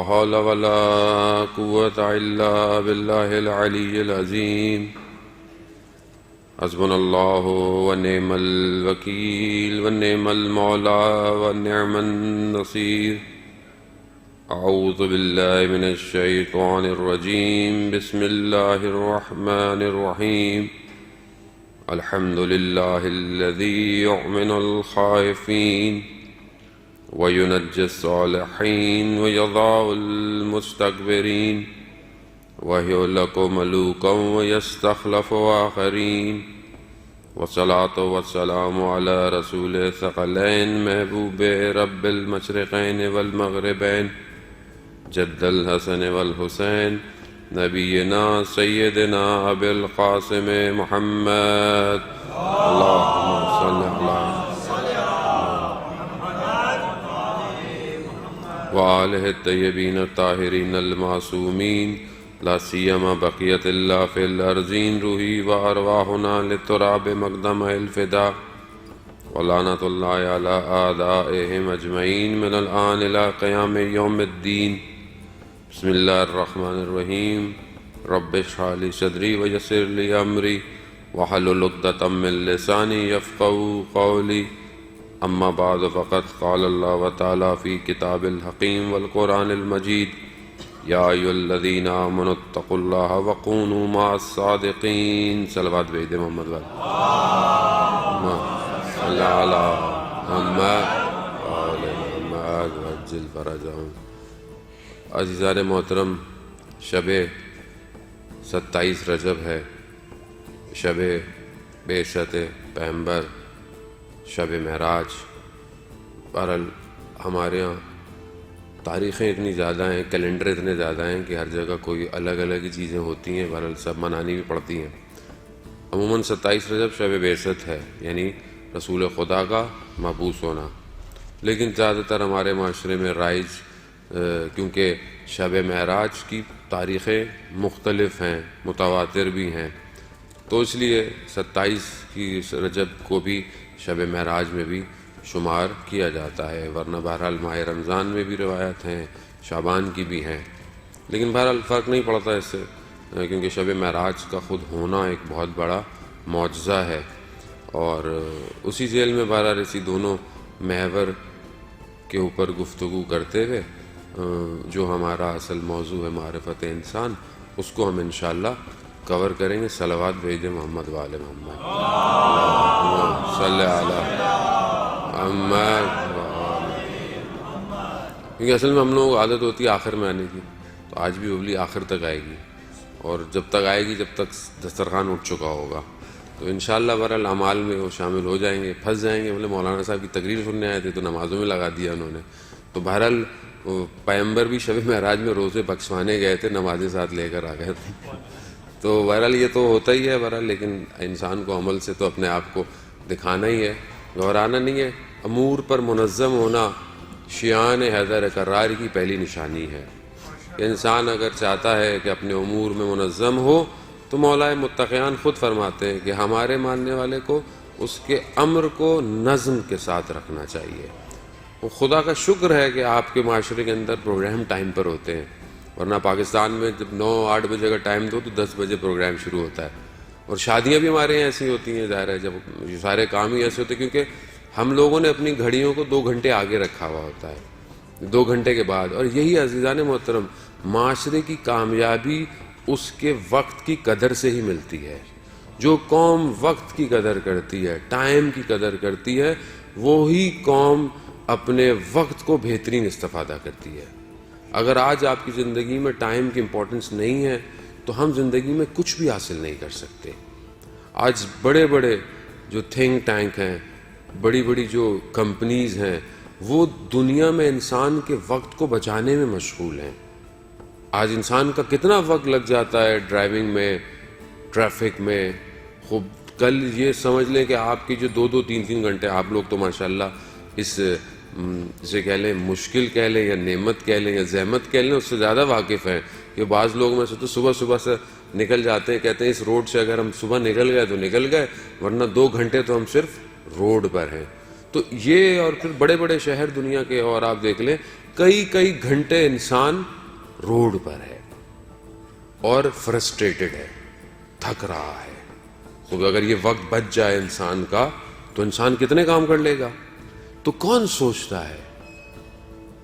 حول ولا قوة إلا بالله العلي العظيم حسبنا الله ونعم الوكيل ونعم المولى ونعم النصير أعوذ بالله من الشيطان الرجيم بسم الله الرحمن الرحيم الحمد لله الذي يؤمن الخائفين وينجي الصالحين ويضع المستكبرين ويهلك ملوكا ويستخلف آخرين والصلاة والسلام على رسول الثقلين محبوب رب المشرقين والمغربين جد الحسن والحسين نبينا سيدنا أبي القاسم محمد اللهم صل على وآله الطيبين الطاهرين المعصومين لا سيما بقية الله في الأرضين روحي وأرواحنا للتراب مقدم الفداء ولعنة الله على أعدائهم أجمعين من الآن إلى قيام يوم الدين بسم الله الرحمن الرحيم رب اشرح لي صدري ويسر لي أمري واحلل عقدة من لساني يفقهوا قولي أما بعد فقد قال الله تعالى في كتاب الحكيم والقرآن المجيد يا أيها الذين آمنوا اتقوا الله وكونوا مع الصادقين صلوات بيد محمد اللهم صل على محمد وآل محمد وعجل فرجهم عزیزان محترم شب 27 رجب ہے شب بعثت پیغمبر شب معراج بہرحال ہمارے ہاں تاریخیں اتنی زیادہ ہیں کیلنڈر اتنے زیادہ ہیں کہ ہر جگہ کوئی الگ الگ ہی چیزیں ہوتی ہیں بہرحال سب منانی بھی پڑتی ہیں عموماً 27 رجب شب بعثت ہے یعنی رسول خدا کا مبعوث ہونا لیکن زیادہ تر ہمارے معاشرے میں رائج کیونکہ شب معراج کی تاریخیں مختلف ہیں متواتر بھی ہیں تو اس لیے 27 کی رجب کو بھی شب معراج میں بھی شمار کیا جاتا ہے ورنہ بہرحال ماہ رمضان میں بھی روایت ہیں شعبان کی بھی ہیں لیکن بہرحال فرق نہیں پڑتا اس سے کیونکہ شب معراج کا خود ہونا ایک بہت بڑا معجزہ ہے اور اسی ذیل میں بہرحال اسی دونوں محور کے اوپر گفتگو کرتے ہوئے جو ہمارا اصل موضوع ہے معرفت انسان اس کو ہم انشاءاللہ کور کریں گے صلوات بھیج محمد وآل محمد اللہم صلی علی محمد کیونکہ اصل میں ہم لوگوں کو عادت ہوتی ہے آخر میں آنے کی تو آج بھی ببلی آخر تک آئے گی اور جب تک آئے گی جب تک دسترخوان اٹھ چکا ہوگا تو انشاءاللہ بہرحال اعمال میں وہ شامل ہو جائیں گے پھنس جائیں گے بولے مولانا صاحب کی تقریر سننے آئے تھے تو نمازوں میں لگا دیا انہوں نے تو بہرحال پیغمبر بھی شب معراج میں روزے بخشوانے گئے تھے نمازیں ساتھ لے کر آ گئے تھے تو بہرحال یہ تو ہوتا ہی ہے بہرحال لیکن انسان کو عمل سے تو اپنے آپ کو دکھانا ہی ہے گھبرانا نہیں ہے امور پر منظم ہونا شیعان حیدر کرار کی پہلی نشانی ہے انسان اگر چاہتا ہے کہ اپنے امور میں منظم ہو تو مولا متقیان خود فرماتے ہیں کہ ہمارے ماننے والے کو اس کے امر کو نظم کے ساتھ رکھنا چاہیے وہ خدا کا شکر ہے کہ آپ کے معاشرے کے اندر پروگرام ٹائم پر ہوتے ہیں ورنہ پاکستان میں جب 9-8 بجے کا ٹائم دو تو 10 بجے پروگرام شروع ہوتا ہے اور شادیاں بھی ہمارے یہاں ایسی ہوتی ہیں ظاہر ہے جب یہ سارے کام ہی ایسے ہوتے ہیں کیونکہ ہم لوگوں نے اپنی گھڑیوں کو 2 گھنٹے آگے رکھا ہوا ہوتا ہے 2 گھنٹے کے بعد اور یہی عزیزان محترم معاشرے کی کامیابی اس کے وقت کی قدر سے ہی ملتی ہے جو قوم وقت کی قدر کرتی ہے ٹائم کی قدر کرتی ہے وہی قوم اپنے وقت کو بہترین استفادہ کرتی ہے اگر آج آپ کی زندگی میں ٹائم کی امپورٹنس نہیں ہے تو ہم زندگی میں کچھ بھی حاصل نہیں کر سکتے آج بڑے بڑے جو تھنک ٹینک ہیں بڑی بڑی جو کمپنیز ہیں وہ دنیا میں انسان کے وقت کو بچانے میں مشغول ہیں آج انسان کا کتنا وقت لگ جاتا ہے ڈرائیونگ میں ٹریفک میں خوب کل یہ سمجھ لیں کہ آپ کی جو 2-2 3-3 گھنٹے آپ لوگ تو ماشاءاللہ اس اسے کہہ لیں مشکل کہہ لیں یا نعمت کہہ لیں یا زحمت کہہ لیں اس سے زیادہ واقف ہیں کہ بعض لوگ میں سے تو صبح سے نکل جاتے ہیں کہتے ہیں اس روڈ سے اگر ہم صبح نکل گئے تو نکل گئے ورنہ 2 گھنٹے تو ہم صرف روڈ پر ہیں تو یہ اور پھر بڑے بڑے شہر دنیا کے اور آپ دیکھ لیں کئی گھنٹے انسان روڈ پر ہے اور فرسٹریٹڈ ہے, تھک رہا ہے. تو اگر یہ وقت بچ جائے انسان کا تو انسان کتنے کام کر لے گا؟ تو کون سوچتا ہے؟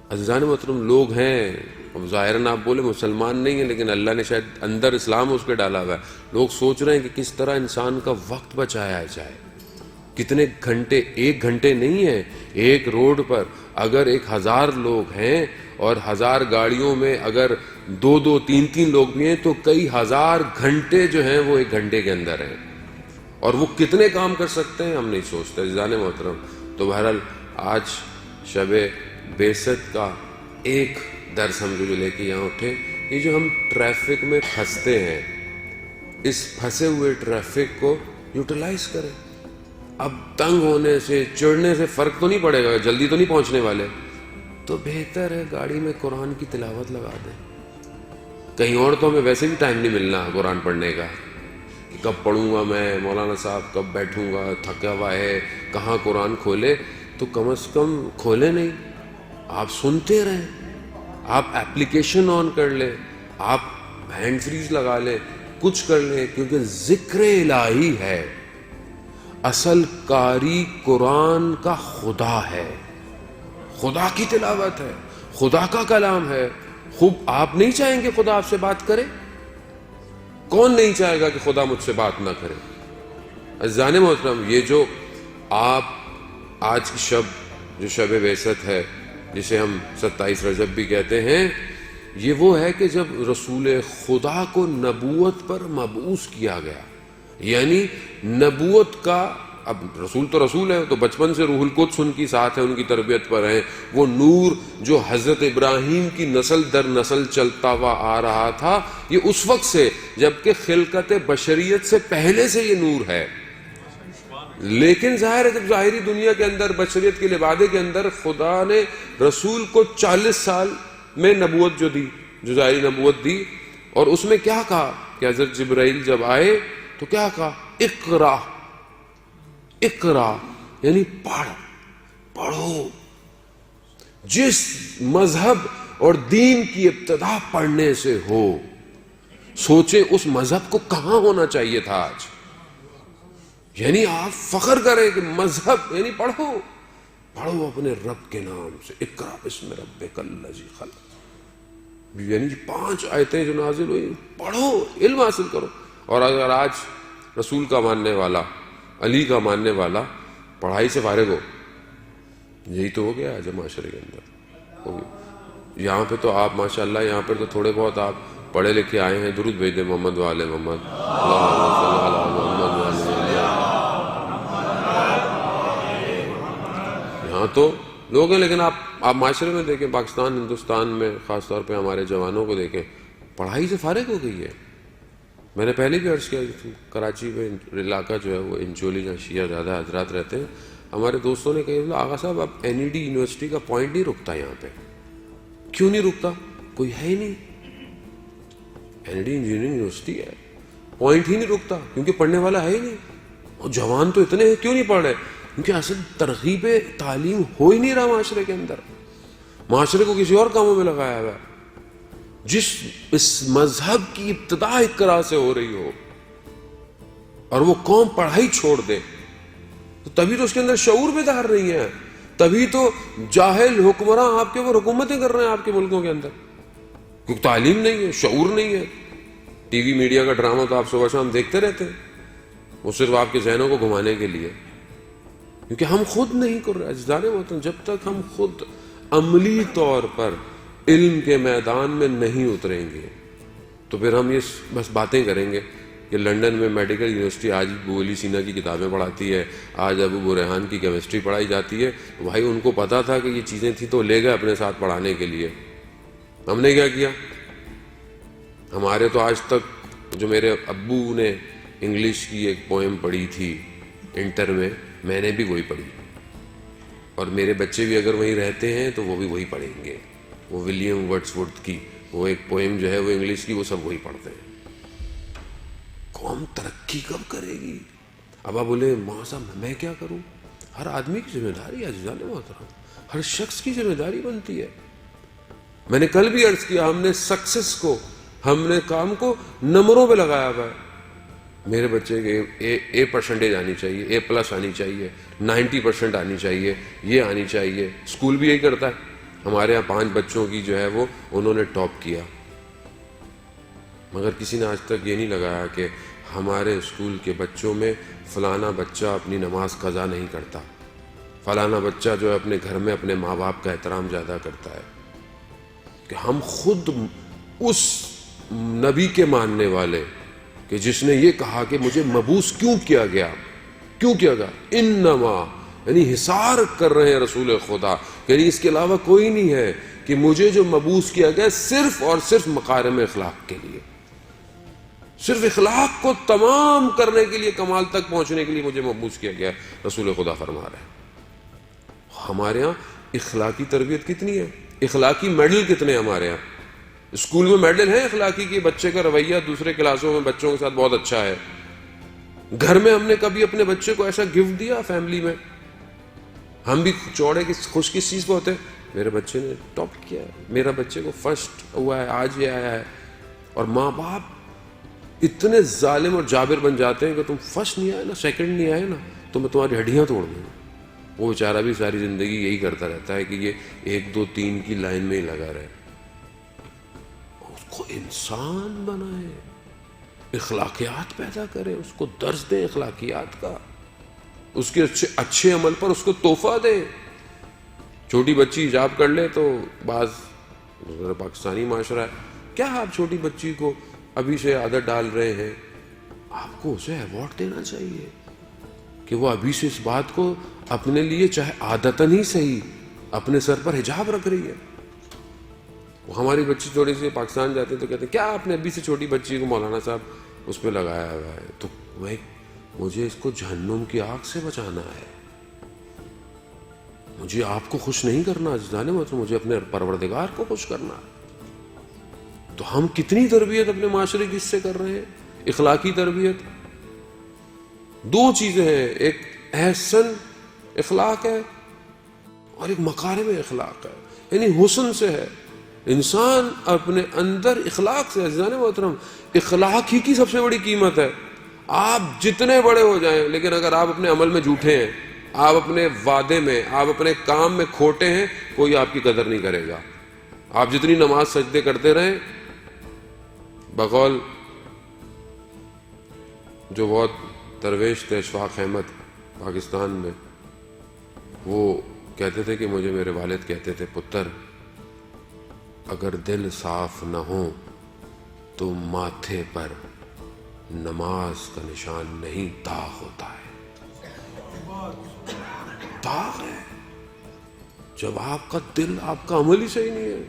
عزیزان محترم, لوگ ہیں, اب ظاہراً آپ بولے مسلمان نہیں ہیں, لیکن اللہ نے شاید اندر اسلام اس پہ ڈالا ہوا ہے. لوگ سوچ رہے ہیں کہ کس طرح انسان کا وقت بچایا جائے. کتنے گھنٹے, 1 گھنٹے نہیں ہے, ایک روڈ پر اگر 1000 لوگ ہیں اور 1000 گاڑیوں میں اگر 2-2, 3-3 لوگ بھی ہیں تو کئی ہزار گھنٹے جو ہیں وہ 1 گھنٹے کے اندر ہیں. اور وہ کتنے کام کر سکتے ہیں ہم نہیں سوچتے عزیزان محترم. تو بہرحال آج شب بعثت کا ایک درس ہم جو لے کے یہاں اٹھے, یہ جو ہم ٹریفک میں پھنستے ہیں, اس پھنسے ہوئے ٹریفک کو یوٹیلائز کریں. اب تنگ ہونے سے, چڑھنے سے فرق تو نہیں پڑے گا, جلدی تو نہیں پہنچنے والے, تو بہتر ہے گاڑی میں قرآن کی تلاوت لگا دیں. کہیں اور تو ہمیں ویسے بھی ٹائم نہیں ملنا قرآن پڑھنے کا, کب پڑھوں گا میں, مولانا صاحب کب بیٹھوں گا, تھکا ہوا ہے, کہاں قرآن کھولے. تو کم از کم کھولے نہیں, آپ سنتے رہیں, آپ اپلیکیشن آن کر لیں, آپ ہینڈ فریز لگا لیں, کچھ کر لیں, کیونکہ ذکر الہی ہے. اصل قاری قرآن کا خدا ہے, خدا کی تلاوت ہے, خدا کا کلام ہے. خوب آپ نہیں چاہیں گے خدا آپ سے بات کرے؟ کون نہیں چاہے گا کہ خدا مجھ سے بات نہ کرے؟ عزیزان محترم, یہ جو آپ آج کی شب, جو شب بعثت ہے, جسے ہم 27 رجب بھی کہتے ہیں, یہ وہ ہے کہ جب رسول خدا کو نبوت پر مبعوث کیا گیا. یعنی نبوت کا, اب رسول تو رسول ہے, تو بچپن سے روح القدس ان کی ساتھ ہے, ان کی تربیت پر ہیں. وہ نور جو حضرت ابراہیم کی نسل در نسل چلتا ہوا آ رہا تھا, یہ اس وقت سے, جبکہ خلقت بشریت سے پہلے سے یہ نور ہے. لیکن ظاہر ہے جب ظاہری دنیا کے اندر, بشریت کے لبادے کے اندر, خدا نے رسول کو 40 سال میں نبوت جو دی, جو ظاہری نبوت دی, اور اس میں کیا کہا کہ حضرت جبرائیل جب آئے تو کیا کہا, اقرا, اقرا یعنی پڑھو. جس مذہب اور دین کی ابتدا پڑھنے سے ہو, سوچے اس مذہب کو کہاں ہونا چاہیے تھا آج. یعنی آپ فخر کریں کہ مذہب یعنی پڑھو اپنے رب کے نام سے. اقرا بسم ربک الذی خلق, یعنی 5 آیتیں جو نازل ہوئی, پڑھو, علم حاصل کرو. اور اگر آج رسول کا ماننے والا, علی کا ماننے والا پڑھائی سے فارغ ہو, یہی تو ہو گیا آج معاشرے کے اندر. یہاں پہ تو آپ ماشاءاللہ, یہاں پر تو تھوڑے بہت آپ پڑھے لکھے آئے ہیں, درود بھیج دیں محمد وآل محمد, اللہم صلی علی محمد وآل محمد. یہاں تو لوگ ہیں, لیکن آپ معاشرے میں دیکھیں, پاکستان, ہندوستان میں خاص طور پہ ہمارے جوانوں کو دیکھیں, پڑھائی سے فارغ ہو گئی ہے. میں نے پہلے بھی عرض کیا, کراچی میں علاقہ جو ہے وہ انچولی, جہاں شیعہ زیادہ حضرات رہتے ہیں, ہمارے دوستوں نے کہا آغا صاحب اب NED یونیورسٹی کا پوائنٹ نہیں رکتا یہاں پہ. کیوں نہیں رکتا؟ کوئی ہے ہی نہیں. NED انجینئرنگ یونیورسٹی ہے, پوائنٹ ہی نہیں رکتا, کیونکہ پڑھنے والا ہے ہی نہیں. اور جوان تو اتنے ہیں, کیوں نہیں پڑھ رہے؟ کیونکہ اصل ترغیب تعلیم ہو ہی نہیں رہا معاشرے کے اندر. معاشرے کو کسی اور کاموں میں لگایا ہوا ہے. جس اس مذہب کی ابتدا اقرا سے ہو رہی ہو اور وہ قوم پڑھائی چھوڑ دے, تو تبھی تو اس کے اندر شعور بیدار نہیں ہے, تبھی تو جاہل حکمراں آپ کے وہ حکومتیں کر رہے ہیں آپ کے ملکوں کے اندر, کیونکہ تعلیم نہیں ہے, شعور نہیں ہے. ٹی وی میڈیا کا ڈرامہ تو آپ صبح شام دیکھتے رہتے ہیں, وہ صرف آپ کے ذہنوں کو گھمانے کے لیے, کیونکہ ہم خود نہیں کر رہے. عزیزان محترم, جب تک ہم خود عملی طور پر علم کے میدان میں نہیں اتریں گے تو پھر ہم یہ بس باتیں کریں گے کہ لنڈن میں میڈیکل یونیورسٹی آج ابو علی سینا کی کتابیں پڑھاتی ہے, آج ابو برہان کی کیمسٹری پڑھائی جاتی ہے. بھائی ان کو پتا تھا کہ یہ چیزیں تھیں تو لے گئے اپنے ساتھ پڑھانے کے لیے. ہم نے کیا کیا؟ ہمارے تو آج تک, جو میرے ابو نے انگلش کی ایک پوئم پڑھی تھی انٹر میں نے بھی وہی پڑھی, اور میرے بچے بھی اگر وہیں رہتے ہیں تو وہ بھی وہی پڑھیں گے. وہ ولیم ورڈز ورتھ کی وہ ایک پوئم جو ہے وہ انگلش کی, وہ سب وہی پڑھتے ہیں. قوم ترقی کب کرے گی؟ اب آپ بولے ماں صاحب میں کیا کروں؟ ہر آدمی کی ذمہ داری ہے عزیزان محترم, ہر شخص کی ذمہ داری بنتی ہے. میں نے کل بھی عرض کیا، ہم نے سکسس کو، ہم نے کام کو نمبروں پہ لگایا ہوا ہے. میرے بچے کے اے پرسنٹیج آنی چاہیے، اے پلس آنی چاہیے، 90% آنی چاہیے، یہ آنی چاہیے. اسکول بھی یہی کرتا ہے. ہمارے یہاں 5 بچوں کی جو ہے وہ انہوں نے ٹاپ کیا، مگر کسی نے آج تک یہ نہیں لگایا کہ ہمارے اسکول کے بچوں میں فلانا بچہ اپنی نماز قضا نہیں کرتا، فلانا بچہ جو ہے اپنے گھر میں اپنے ماں باپ کا احترام زیادہ کرتا ہے. کہ ہم خود اس نبی کے ماننے والے کہ جس نے یہ کہا کہ مجھے مبعوث کیوں کیا گیا، انما، یعنی حصار کر رہے ہیں رسول خدا، یعنی اس کے علاوہ کوئی نہیں ہے، کہ مجھے جو مبعوث کیا گیا صرف اور صرف مکارم اخلاق کے لیے، صرف اخلاق کو تمام کرنے کے لیے، کمال تک پہنچنے کے لیے مجھے مبعوث کیا گیا. رسول خدا فرما رہے ہیں. ہمارے یہاں اخلاقی تربیت کتنی ہے، اخلاقی میڈل کتنے ہیں ہمارے یہاں. اسکول میں میڈل ہیں اخلاقی کی، بچے کا رویہ دوسرے کلاسوں میں بچوں کے ساتھ بہت اچھا ہے. گھر میں ہم نے کبھی اپنے بچے کو ایسا گفٹ دیا؟ فیملی میں ہم بھی چوڑے کی خوش کس چیز پہ ہوتے ہیں؟ میرے بچے نے ٹاپ کیا ہے، میرا بچے کو فرسٹ ہوا ہے، آج یہ آیا ہے. اور ماں باپ اتنے ظالم اور جابر بن جاتے ہیں کہ تم فرسٹ نہیں آئے نا، سیکنڈ نہیں آئے نا، تو میں تمہاری ہڈیاں توڑ دوں. وہ بیچارہ بھی ساری زندگی یہی کرتا رہتا ہے کہ یہ 1 2 3 کی لائن میں ہی لگا رہے. اس کو انسان بنائے، اخلاقیات پیدا کرے، اس کو درس دے اخلاقیات کا، اس کے اچھے عمل پر اس کو تحفہ دے. چھوٹی بچی حجاب کر لے تو بعض پاکستانی معاشرہ ہے، کیا آپ چھوٹی بچی کو ابھی سے عادت ڈال رہے ہیں؟ آپ کو اسے ایوارڈ دینا چاہیے کہ وہ ابھی سے اس بات کو اپنے لیے، چاہے عادتاً ہی صحیح، اپنے سر پر حجاب رکھ رہی ہے. وہ ہماری بچی تھوڑی سی پاکستان جاتے تو کہتے ہیں کیا آپ نے ابھی سے چھوٹی بچی کو مولانا صاحب اس پہ لگایا ہوا ہے؟ تو مجھے اس کو جہنم کی آگ سے بچانا ہے، مجھے آپ کو خوش نہیں کرنا جانے، مجھے اپنے پروردگار کو خوش کرنا ہے. تو ہم کتنی تربیت اپنے معاشرے کی اس سے کر رہے ہیں، اخلاقی تربیت. 2 چیزیں ہیں، ایک احسن اخلاق ہے اور ایک مکارم اخلاق ہے، یعنی حسن سے ہے. انسان اپنے اندر اخلاق سے، عزیزان محترم، اخلاق ہی کی سب سے بڑی قیمت ہے. آپ جتنے بڑے ہو جائیں لیکن اگر آپ اپنے عمل میں جھوٹے ہیں، آپ اپنے وعدے میں، آپ اپنے کام میں کھوٹے ہیں، کوئی آپ کی قدر نہیں کرے گا. آپ جتنی نماز سجدے کرتے رہیں، بقول جو بہت درویش تھے اشفاق احمد پاکستان میں، وہ کہتے تھے کہ مجھے میرے والد کہتے تھے، پتر اگر دل صاف نہ ہو تو ماتھے پر نماز کا نشان نہیں، داغ ہوتا ہے، داغ ہے. جب آپ کا دل، آپ کا عمل ہی صحیح نہیں ہے،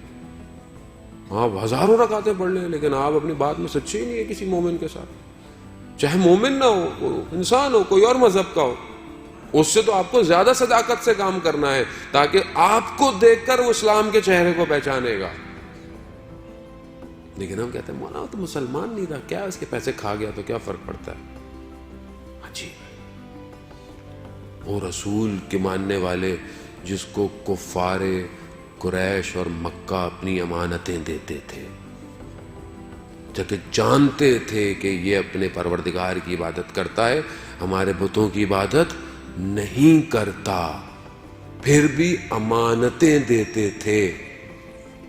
آپ ہزاروں رکعتیں پڑھ لیں لیکن آپ اپنی بات میں سچے ہی نہیں ہے کسی مومن کے ساتھ، چاہے مومن نہ ہو، وہ انسان ہو، کوئی اور مذہب کا ہو، اس سے تو آپ کو زیادہ صداقت سے کام کرنا ہے تاکہ آپ کو دیکھ کر وہ اسلام کے چہرے کو پہچانے گا. لیکن ہم کہتے ہیں مولانا تو مسلمان نہیں تھا، کیا اس کے پیسے کھا گیا تو کیا فرق پڑتا ہے. عجیب. وہ رسول کے ماننے والے جس کو کفار قریش اور مکہ اپنی امانتیں دیتے تھے، جبکہ جانتے تھے کہ یہ اپنے پروردگار کی عبادت کرتا ہے، ہمارے بتوں کی عبادت نہیں کرتا، پھر بھی امانتیں دیتے تھے.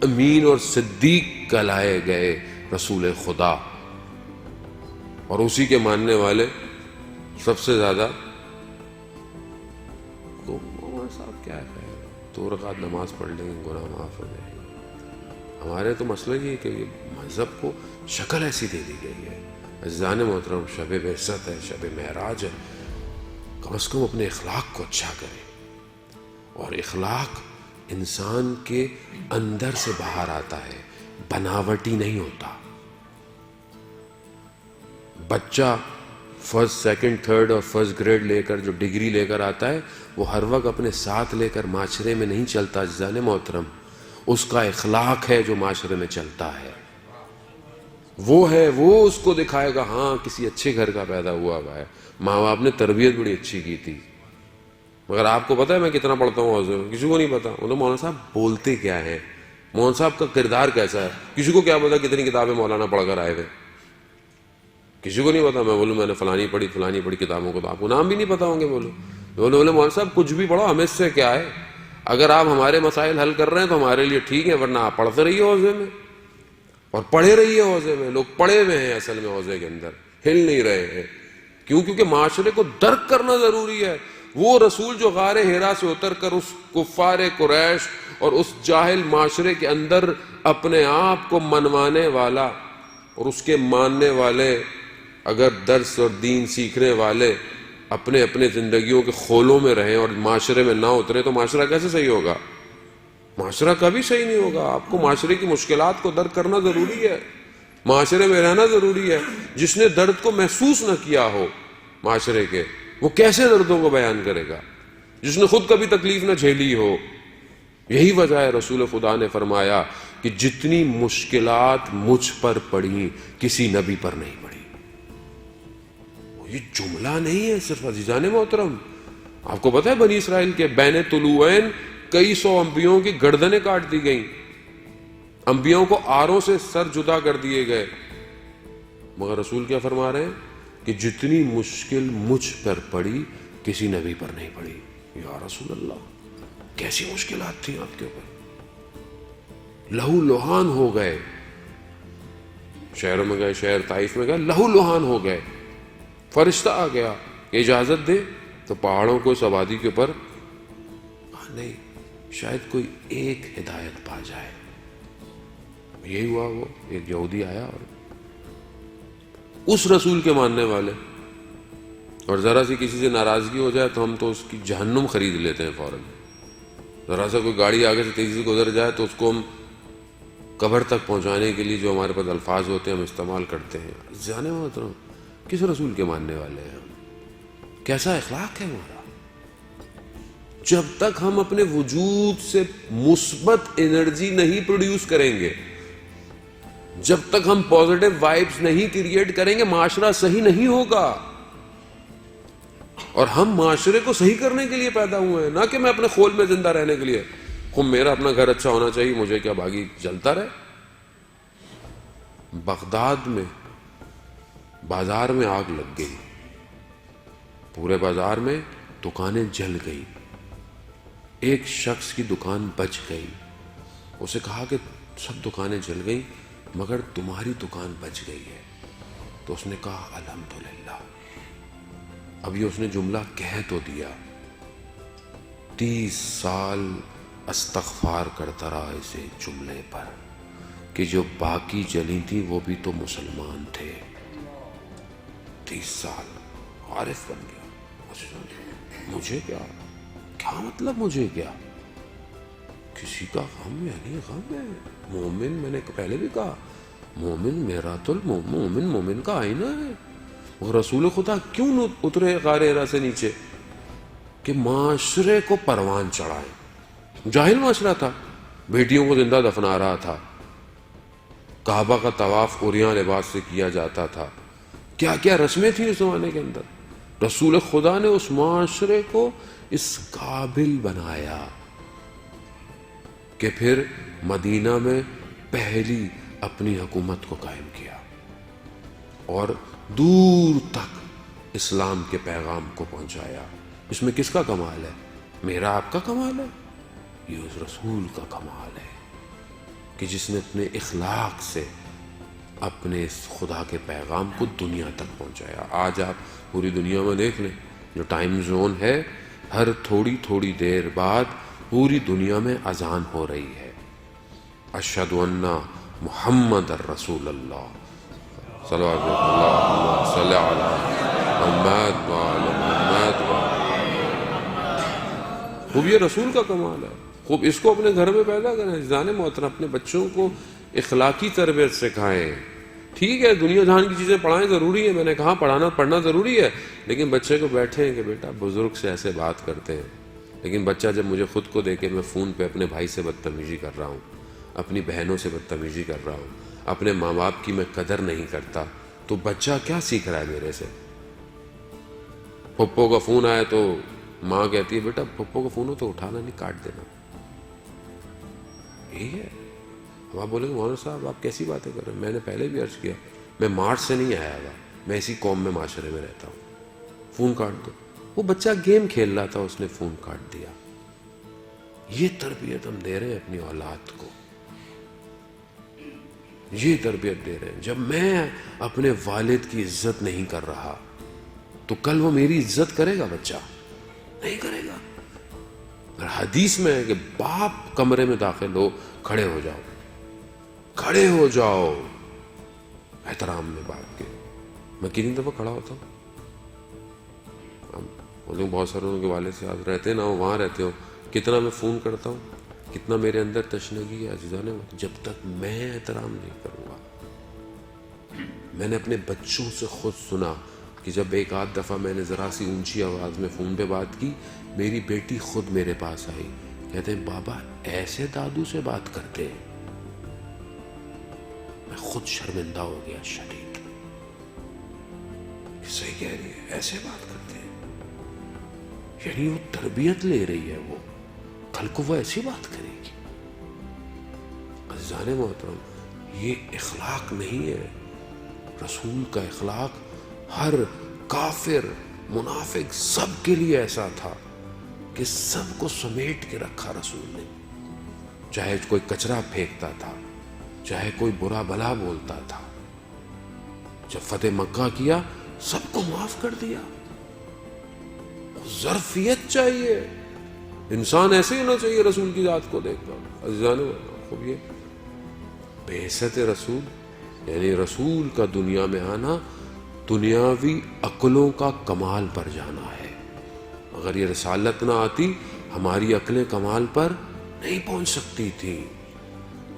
امین اور صدیق کہلائے گئے رسول خدا، اور اسی کے ماننے والے سب سے زیادہ تو صاحب کیا ہے، 2 رکعت نماز پڑھ لیں گے گناہ معاف ہو جائے گا. ہمارے تو مسئلہ یہ ہے کہ یہ مذہب کو شکل ایسی دے دی گئی ہے. عزیزان محترم، شب بعثت ہے، شب معراج ہے، کم از کم اپنے اخلاق کو اچھا کریں. اور اخلاق انسان کے اندر سے باہر آتا ہے، بناوٹی نہیں ہوتا. بچہ فرسٹ، سیکنڈ، تھرڈ اور فرسٹ گریڈ لے کر جو ڈگری لے کر آتا ہے، وہ ہر وقت اپنے ساتھ لے کر معاشرے میں نہیں چلتا. عزیزان محترم، اس کا اخلاق ہے جو معاشرے میں چلتا ہے، وہ ہے، وہ اس کو دکھائے گا ہاں کسی اچھے گھر کا پیدا ہوا ہے، ماں باپ نے تربیت بڑی اچھی کی تھی. مگر آپ کو پتا ہے میں کتنا پڑھتا ہوں حضور؟ کسی کو نہیں پتا. وہ تو مولانا صاحب بولتے کیا ہیں، مولانا صاحب کا کردار کیسا ہے. کسی کو کیا پتا کتنی کتابیں مولانا پڑھ کر آئے ہوئے, کسی کو نہیں پتا. میں بولوں میں نے فلانی پڑھی کتابوں کو, تو آپ کو نام بھی نہیں پتا ہوں گے. بولے مولانا صاحب کچھ بھی پڑھو, ہمیں اس سے کیا ہے, اگر آپ ہمارے مسائل حل کر رہے ہیں تو ہمارے لیے ٹھیک ہے, ورنہ آپ پڑھتے رہیے حوضے میں, اور پڑھے رہیے حوضے میں. لوگ پڑے ہوئے ہیں اصل میں حوضے کے اندر, ہل نہیں رہے ہیں. کیوں؟ کیونکہ معاشرے کو درک کرنا ضروری ہے. وہ رسول جو غار حرا سے اتر کر اس کفار قریش اور اس جاہل معاشرے کے اندر اپنے آپ کو منوانے والا اور اس کے ماننے والے, اگر درس اور دین سیکھنے والے اپنے اپنے زندگیوں کے خولوں میں رہیں اور معاشرے میں نہ اترے, تو معاشرہ کیسے صحیح ہوگا؟ معاشرہ کبھی صحیح نہیں ہوگا. آپ کو معاشرے کی مشکلات کو درک کرنا ضروری ہے, معاشرے میں رہنا ضروری ہے. جس نے درد کو محسوس نہ کیا ہو معاشرے کے, وہ کیسے دردوں کو بیان کرے گا؟ جس نے خود کبھی تکلیف نہ جھیلی ہو. یہی وجہ ہے رسول خدا نے فرمایا کہ جتنی مشکلات مجھ پر پڑی کسی نبی پر نہیں پڑی. یہ جملہ نہیں ہے صرف عزیزان محترم. آپ کو پتہ ہے بنی اسرائیل کے بین طلوعین کئی سو انبیاؤں کی گردنیں کاٹ دی گئیں, انبیاؤں کو آروں سے سر جدا کر دیے گئے, مگر رسول کیا فرما رہے ہیں کہ جتنی مشکل مجھ پر پڑی کسی نبی پر نہیں پڑی. یا رسول اللہ, کیسی مشکلات تھیں آپ کے اوپر؟ لہو لہان ہو گئے, شہروں میں گئے, شہر طائف میں گئے, لہو لہان ہو گئے. فرشتہ آ گیا کہ اجازت دے تو پہاڑوں کو اس آبادی کے اوپر نہیں, شاید کوئی ایک ہدایت پا جائے. یہی ہوا. وہ ایک یہودی آیا اور اس رسول کے ماننے والے, اور ذرا سی کسی سے ناراضگی ہو جائے تو ہم تو اس کی جہنم خرید لیتے ہیں فوراً. ذرا سا کوئی گاڑی آگے سے تیزی سے گزر جائے تو اس کو ہم قبر تک پہنچانے کے لیے جو ہمارے پاس الفاظ ہوتے ہیں ہم استعمال کرتے ہیں. جانے محترم, کس رسول کے ماننے والے ہیں ہم؟ کیسا اخلاق ہے ہمارا؟ جب تک ہم اپنے وجود سے مثبت انرجی نہیں پروڈیوس کریں گے, جب تک ہم پازیٹیو وائبس نہیں کریٹ کریں گے, معاشرہ صحیح نہیں ہوگا. اور ہم معاشرے کو صحیح کرنے کے لیے پیدا ہوئے ہیں, نہ کہ میں اپنے خول میں زندہ رہنے کے لیے. میرا اپنا گھر اچھا ہونا چاہیے, مجھے کیا باغی جلتا رہے. بغداد میں بازار میں آگ لگ گئی, پورے بازار میں دکانیں جل گئی. ایک شخص کی دکان بچ گئی. اسے کہا کہ سب دکانیں جل گئی مگر تمہاری دکان بچ گئی ہے. تو اس نے کہا الحمدللہ. اب یہ اس نے جملہ کہہ تو دیا, 30 سال استغفار کرتا رہا اسے جملے پر کہ جو باقی جلی تھی وہ بھی تو مسلمان تھے. 30 سال عارف بن گیا. مجھے کیا مطلب, مجھے کیا, کسی کا غم یعنی غم ہے. مومن, میں نے پہلے بھی کہا, مومن میرا تو مومن کا آئینہ ہے. اور رسول خدا کیوں اترے غار حرا سے نیچے؟ کہ معاشرے کو پروان چڑھائے. جاہل معاشرہ تھا, بیٹیوں کو زندہ دفنا رہا تھا, کعبہ کا طواف عریاں لباس سے کیا جاتا تھا, کیا کیا رسمیں تھیں اس زمانے کے اندر. رسول خدا نے اس معاشرے کو اس قابل بنایا کہ پھر مدینہ میں پہلی اپنی حکومت کو قائم کیا اور دور تک اسلام کے پیغام کو پہنچایا. اس میں کس کا کمال ہے؟ میرا آپ کا کمال ہے؟ یہ اس رسول کا کمال ہے کہ جس نے اپنے اخلاق سے اپنے اس خدا کے پیغام کو دنیا تک پہنچایا. آج آپ پوری دنیا میں دیکھ لیں, جو ٹائم زون ہے, ہر تھوڑی تھوڑی دیر بعد پوری دنیا میں اذان ہو رہی ہے, اشہد ان محمد الرسول اللہ, صلوات اللہ صلی علی محمد وعلی محمد. خوب یہ رسول کا کمال ہے. خوب اس کو اپنے گھر میں پیدا کریں. عزیزان محترم, اپنے بچوں کو اخلاقی تربیت سکھائیں. ٹھیک ہے دنیا جہان کی چیزیں پڑھائیں, ضروری ہے, میں نے کہا پڑھنا ضروری ہے, لیکن بچے کو بیٹھیں کہ بیٹا بزرگ سے ایسے بات کرتے ہیں. لیکن بچہ جب مجھے خود کو دیکھے میں فون پہ اپنے بھائی سے بدتمیزی کر رہا ہوں, اپنی بہنوں سے بدتمیزی کر رہا ہوں, اپنے ماں باپ کی میں قدر نہیں کرتا, تو بچہ کیا سیکھ رہا ہے میرے سے؟ پھپھو کا فون آئے تو ماں کہتی ہے بیٹا پھپھو کا فون ہو تو اٹھانا نہیں, کاٹ دینا. یہی ہے آپ بولیں گے مولانا صاحب آپ کیسی باتیں کر رہے ہیں؟ میں نے پہلے بھی عرض کیا میں مارچ سے نہیں آیا ہوا، میں اسی قوم میں معاشرے میں رہتا ہوں، فون کاٹ دو۔ وہ بچہ گیم کھیل رہا تھا، اس نے فون کاٹ دیا۔ یہ تربیت ہم دے رہے ہیں اپنی اولاد کو، یہ تربیت دے رہے ہیں۔ جب میں اپنے والد کی عزت نہیں کر رہا تو کل وہ میری عزت کرے گا؟ بچہ نہیں کرے گا۔ اور حدیث میں ہے کہ باپ کمرے میں داخل ہو، کھڑے ہو جاؤ، کھڑے ہو جاؤ احترام میں باپ کے۔ میں کتنی دفعہ کھڑا ہوتا ہوں، بہت سارے ان کے والد سے آپ رہتے نہ ہو، وہاں رہتے ہو، کتنا میں فون کرتا ہوں، کتنا میرے اندر تشنگی ہے عزیزان۔ جب تک میں احترام نہیں کروں گا، میں نے اپنے بچوں سے خود سنا کہ جب ایک آدھ دفعہ میں نے ذرا سی اونچی آواز میں فون پہ بات کی، میری بیٹی خود میرے پاس آئی، کہتے ہیں بابا ایسے دادو سے بات کرتے ہیں؟ میں خود شرمندہ ہو گیا شدید، صحیح کہہ رہی ہے، ایسے بات کرتے ہیں، یعنی وہ تربیت لے رہی ہے، وہ کل کو وہ ایسی بات کرے گی۔ عزیزان محترم، یہ اخلاق نہیں ہے۔ رسول کا اخلاق ہر کافر منافق سب کے لیے ایسا تھا کہ سب کو سمیٹ کے رکھا رسول نے، چاہے کوئی کچرا پھینکتا تھا، چاہے کوئی برا بھلا بولتا تھا، جب فتح مکہ کیا سب کو معاف کر دیا۔ ظرفیت چاہیے، انسان ایسے ہی نہ چاہیے رسول کی ذات کو دیکھ کر۔ عزیزان خوب، یہ بعثت رسول یعنی رسول کا دنیا میں آنا دنیاوی عقلوں کا کمال پر جانا ہے۔ اگر یہ رسالت نہ آتی ہماری عقلیں کمال پر نہیں پہنچ سکتی تھی،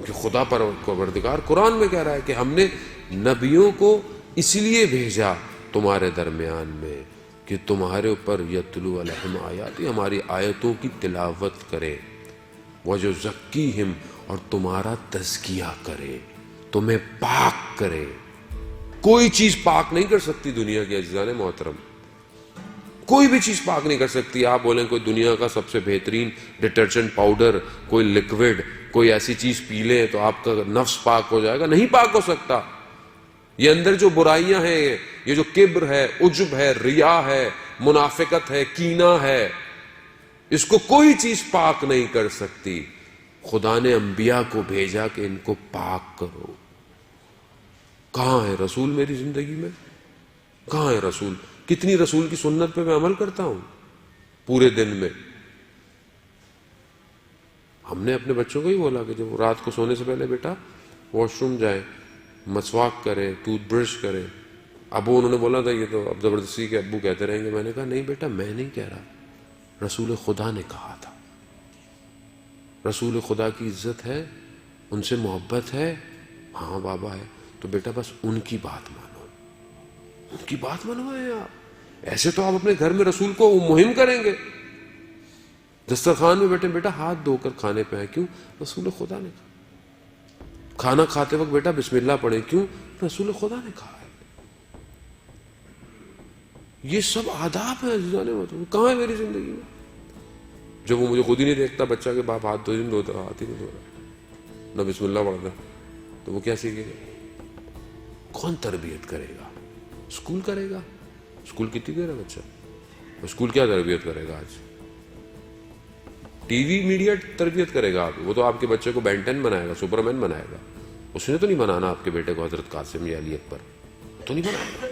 کہ خدا پروردگار قرآن میں کہہ رہا ہے کہ ہم نے نبیوں کو اس لیے بھیجا تمہارے درمیان میں کہ تمہارے اوپر یتلو علیہم آیاتی، ہماری آیتوں کی تلاوت کرے، وَيُزَكِّيهِمْ، اور تمہارا تزکیہ کرے، تمہیں پاک کرے۔ کوئی چیز پاک نہیں کر سکتی دنیا کے عزیزان محترم، کوئی بھی چیز پاک نہیں کر سکتی۔ آپ بولیں کوئی دنیا کا سب سے بہترین ڈٹرجنٹ پاؤڈر، کوئی لکوڈ، کوئی ایسی چیز پی لیں تو آپ کا نفس پاک ہو جائے گا، نہیں پاک ہو سکتا۔ یہ اندر جو برائیاں ہیں، یہ جو کبر ہے، عجب ہے، ریا ہے، منافقت ہے، کینہ ہے، اس کو کوئی چیز پاک نہیں کر سکتی۔ خدا نے انبیاء کو بھیجا کہ ان کو پاک کرو۔ کہاں ہے رسول میری زندگی میں؟ کہاں ہے رسول؟ کتنی رسول کی سنت پہ میں عمل کرتا ہوں پورے دن میں؟ ہم نے اپنے بچوں کو ہی بولا کہ جب رات کو سونے سے پہلے بیٹا واش روم جائیں، مسواک کرے، ٹوتھ برش کرے۔ ابو انہوں نے بولا تھا یہ تو اب زبردستی کے ابو کہتے رہیں گے، میں نے کہا نہیں بیٹا میں نہیں کہہ رہا، رسول خدا نے کہا تھا۔ رسول خدا کی عزت ہے، ان سے محبت ہے، ہاں بابا ہے تو بیٹا بس ان کی بات مانو، ان کی بات منوائیں آپ۔ ایسے تو آپ اپنے گھر میں رسول کو مہم کریں گے، دسترخوان میں بیٹھے بیٹا ہاتھ دھو کر کھانے پہ آئے، کیوں؟ رسول خدا نے کہا۔ کھانا کھاتے وقت بیٹا بسم اللہ پڑھیں، کیوں؟ رسول خدا نے کہا ہے۔ یہ سب آداب ہیں عزیزان محترم، کہاں ہے میری زندگی میں؟ جب وہ مجھے خود ہی نہیں دیکھتا بچہ کہ باپ ہاتھ ہاتھ ہی نہیں دھو رہا، نہ بسم اللہ پڑھتا، تو وہ کیا سیکھے گا؟ کون تربیت کرے گا؟ اسکول کرے گا؟ اسکول کتنی دیر ہے بچہ؟ اسکول کیا تربیت کرے گا؟ آج ٹی وی میڈیا تربیت کرے گا آپ، وہ تو آپ کے بچے کو بینٹن بنائے گا، سپرمین بنائے گا۔ اس نے تو نہیں بنانا آپ کے بیٹے کو حضرت قاسم یا علی اکبر، تو نہیں بنائے گا،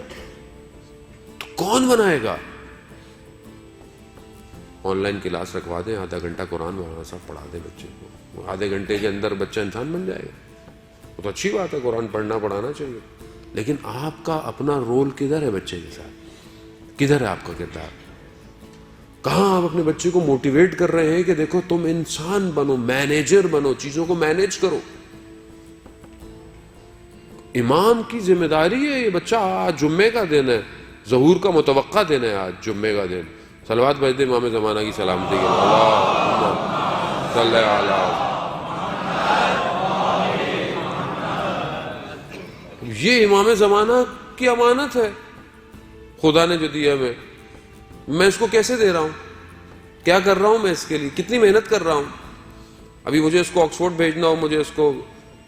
تو کون بنائے گا؟ آن لائن کلاس رکھوا دیں، آدھا گھنٹہ قرآن مولانا صاحب پڑھا دیں بچے کو، آدھے گھنٹے کے اندر بچہ انسان بن جائے گا۔ وہ تو اچھی بات ہے، قرآن پڑھنا پڑھانا چاہیے، لیکن آپ کا اپنا رول کدھر ہے بچے کے ساتھ؟ کدھر ہے آپ کا کردار؟ کہاں آپ اپنے بچے کو موٹیویٹ کر رہے ہیں کہ دیکھو تم انسان بنو، مینیجر بنو، چیزوں کو مینیج کرو؟ امام کی ذمہ داری ہے، یہ بچہ آج جمعے کا دن ہے، ظہور کا متوقع دن ہے، آج جمعے کا دن، صلوات بھیج دیں امام زمانہ کی سلامتی کے لیے، اللہم صلی علی۔ یہ امام زمانہ کی امانت ہے خدا نے جو دیا میں اس کو کیسے دے رہا ہوں؟ کیا کر رہا ہوں میں اس کے لیے؟ کتنی محنت کر رہا ہوں؟ ابھی مجھے اس کو آکسفورڈ بھیجنا ہو، مجھے اس کو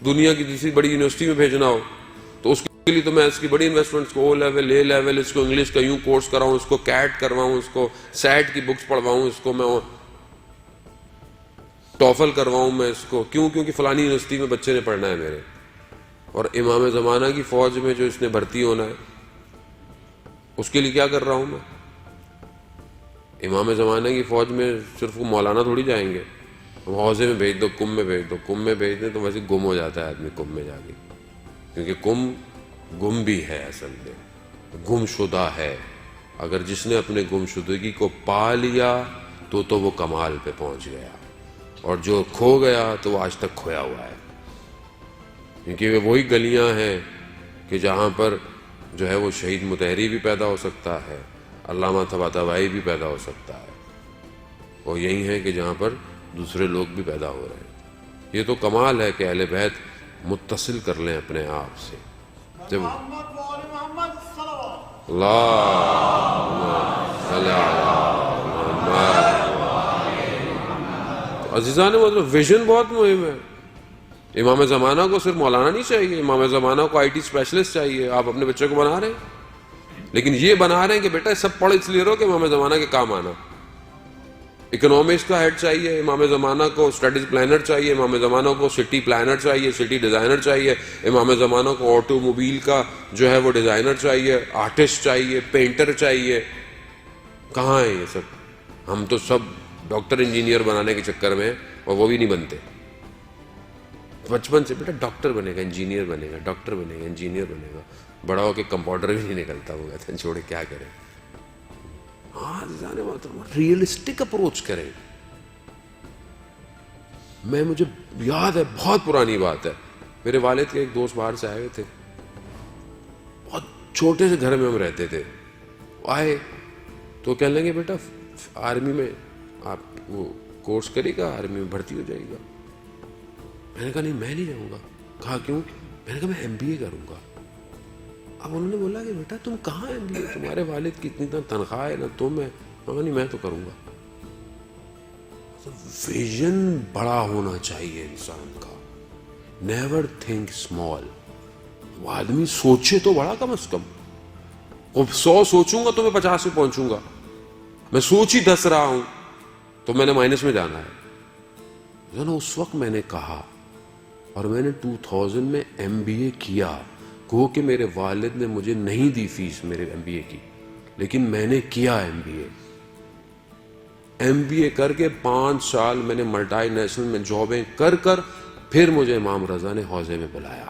دنیا کی دوسری بڑی یونیورسٹی میں بھیجنا ہو تو اس کے لیے تو میں اس کی بڑی انویسٹمنٹ کو او لیول اے لیول اس کو انگلش کا یوں کورس کراؤں, اس کو کیٹ کرواؤں, اس کو سیٹ کی بکس پڑھواؤں, اس کو میں ٹوفل کرواؤں میں اس کو, کیوں؟ کیونکہ فلانی یونیورسٹی میں بچے نے پڑھنا ہے میرے. اور امام زمانہ کی فوج میں جو اس نے بھرتی ہونا ہے اس کے لیے کیا کر رہا ہوں میں؟ امام زمانہ کی فوج میں صرف وہ مولانا تھوڑی جائیں گے, حوضے میں بھیج دو, کم میں بھیج دو. کم میں بھیج دیں تو ویسے گم ہو جاتا ہے آدمی کم میں جا کے, کیونکہ کم گم بھی ہے, اصل میں گم شدہ ہے. اگر جس نے اپنے گم شدگی کو پا لیا تو وہ کمال پہ پہنچ گیا, اور جو کھو گیا تو وہ آج تک کھویا ہوا ہے. کیونکہ وہ وہی گلیاں ہیں کہ جہاں پر جو ہے وہ شہید مطہری بھی پیدا ہو سکتا ہے, علامہ طباطبائی بھی پیدا ہو سکتا ہے, اور یہی ہے کہ جہاں پر دوسرے لوگ بھی پیدا ہو رہے ہیں. یہ تو کمال ہے کہ اہل بیت متصل کر لیں اپنے آپ سے. جب عزیزان مطلب ویژن بہت مہم ہے. امام زمانہ کو صرف مولانا نہیں چاہیے, امام زمانہ کو آئی ٹی اسپیشلسٹ چاہیے. آپ اپنے بچے کو بنا رہے ہیں, لیکن یہ بنا رہے ہیں کہ بیٹا سب پڑھ اس لیے رہو کہ امام زمانہ کے کام آنا. اکنامکس کا ہیڈ چاہیے امام زمانہ کو, اسٹریٹجی پلانر چاہیے امام زمانہ کو, سٹی پلانر چاہیے, سٹی ڈیزائنر چاہیے امام زمانہ کو, آٹو موبائل کا جو ہے وہ ڈیزائنر چاہیے, آرٹسٹ چاہیے, پینٹر چاہیے. کہاں ہے یہ سب؟ ہم تو سب ڈاکٹر انجینئر بنانے کے چکر میں, اور وہ بھی نہیں بنتے. بچپن سے بیٹا ڈاکٹر بنے گا, انجینئر بنے گا, ڈاکٹر بنے گا, انجینئر بنے گا, بڑا ہو کے کمپاؤنڈر بھی نہیں نکلتا. وہ کہتے ہیں چھوڑے کیا کریں. ہاں ریئلسٹک اپروچ کریں. مجھے یاد ہے, بہت پرانی بات ہے, میرے والد کے ایک دوست باہر سے آئے ہوئے تھے, بہت چھوٹے سے گھر میں ہم رہتے تھے. آئے تو کہنے لگے بیٹا آرمی میں آپ وہ کورس کرے گا, آرمی میں بھرتی ہو جائے گا. میں نے کہا نہیں میں نہیں جاؤں گا. کہا کیوں؟ میں نے کہا میں ایم بی اے کروں گا. اب انہوں نے بولا کہ بیٹا تم کہاں ایم بی اے, تمہارے والد کی اتنی تنخواہ ہے نا تم ہے. نہیں میں تو کروں گا. ویژن بڑا ہونا چاہیے انسان کا, نیور تھنک اسمال. وہ آدمی سوچے تو بڑا, کم از کم. 100 سوچوں گا تو میں 50 پہ پہنچوں گا. میں سوچ ہی 10 رہا ہوں تو میں نے مائنس میں جانا ہے. اس وقت میں نے کہا, اور میں نے 2000 میں ایم بی اے کیا. کہو کہ میرے والد نے مجھے نہیں دی فیس میرے ایم بی اے کی, لیکن میں نے کیا ایم بی اے. ایم بی اے کر کے 5 سال میں نے ملٹی نیشنل میں جابیں کر پھر مجھے امام رضا نے حوضے میں بلایا.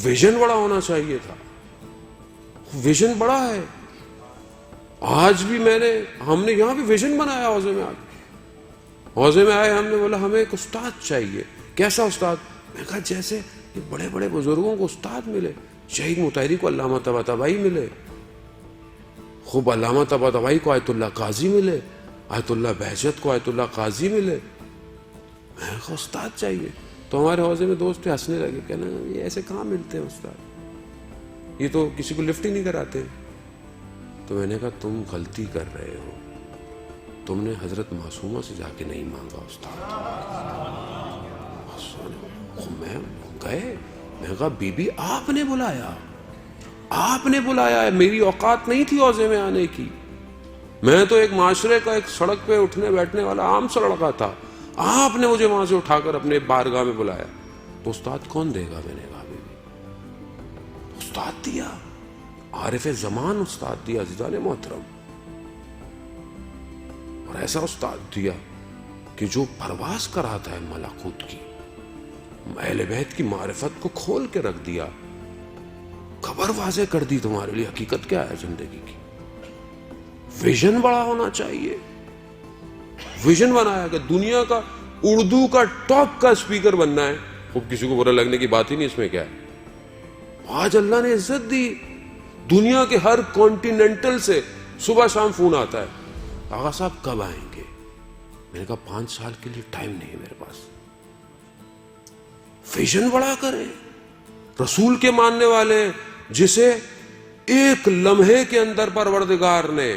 ویژن بڑا ہونا چاہیے تھا. ویژن بڑا ہے. آج بھی ہم نے یہاں بھی ویژن بنایا حوضے میں. آج حوضے میں آئے, ہم نے بولا ہمیں ایک استاد چاہیے. کیسا استاد؟ میں کہا جیسے یہ بڑے بڑے بزرگوں کو استاد ملے, شہید مطہری کو علامہ طباطبائی ملے, خوب علامہ طباطبائی کو آیت اللہ قاضی ملے, آیت اللہ بہجت کو آیت اللہ قاضی ملے. میں کہا استاد چاہیے. تو ہمارے حوضے میں دوست ہنسنے لگے, کہنا یہ ایسے کہاں ملتے ہیں استاد, یہ تو کسی کو لفٹ ہی نہیں کراتے. تو میں نے کہا تم غلطی کر رہے ہو, تم نے حضرت معصومہ سے جا کے نہیں مانگا استاد. میں گئے, میں کہا بی بی آپ نے بلایا ہے, میری اوقات نہیں تھی حوضے میں آنے کی. میں تو ایک معاشرے کا ایک سڑک پہ اٹھنے بیٹھنے والا عام سا لڑکا تھا. آپ نے مجھے وہاں سے اٹھا کر اپنے بارگاہ میں بلایا. تو استاد کون دے گا؟ میں نے کہا بی بی استاد دیا, عارف زمان استاد دیا عزیزان محترم. اور ایسا استاد دیا کہ جو پرواز کراتا ہے ملکوت کی, اہل بیت کی معرفت کو کھول کے رکھ دیا, خبر واضح کر دی تمہارے لیے حقیقت کیا ہے زندگی کی. ویژن بڑا ہونا چاہیے. ویژن بنایا کہ دنیا کا اردو کا ٹاپ کا اسپیکر بننا ہے. خوب کسی کو برا لگنے کی بات ہی نہیں اس میں. کیا ہے, آج اللہ نے عزت دی. دنیا کے ہر کانٹیننٹل سے صبح شام فون آتا ہے, آغا صاحب کب آئیں گے؟ میں نے کہا 5 سال کے لیے ٹائم نہیں ہے میرے پاس. ویژن بڑا کریں. رسول کے ماننے والے جسے ایک لمحے کے اندر پروردگار نے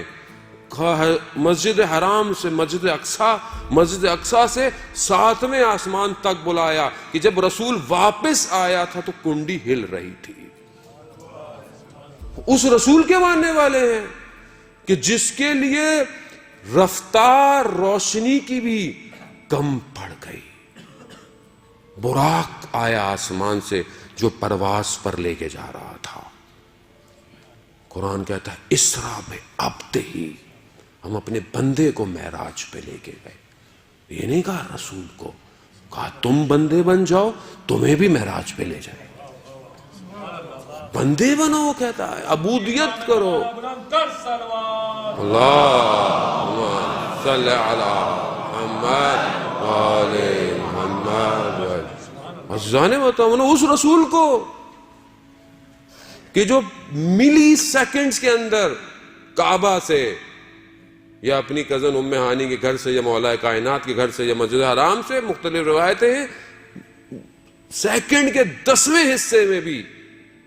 مسجد حرام سے مسجد اقصی سے 7ویں آسمان تک بلایا کہ جب رسول واپس آیا تھا تو کنڈی ہل رہی تھی. اس رسول کے ماننے والے ہیں کہ جس کے لیے رفتار روشنی کی بھی کم پڑ گئی. براق آیا آسمان سے جو پرواز پر لے کے جا رہا تھا. قرآن کہتا ہے اسرا بعبدہ، ہم اپنے بندے کو معراج پہ لے کے گئے. یہ نہیں کہا رسول کو، کہا تم بندے بن جاؤ، تمہیں بھی معراج پہ لے جائے. بندے بنو، وہ کہتا ہے عبودیت کرو. اللہم صلی علی محمد وآل محمد. عزیزان محترم، اس رسول کو کہ جو ملی سیکنڈز کے اندر کعبہ سے یا اپنی کزن ام ہانی کے گھر سے یا مولا کائنات کے گھر سے یا مسجد حرام سے، مختلف روایتیں ہیں، سیکنڈ کے 10ویں حصے میں بھی،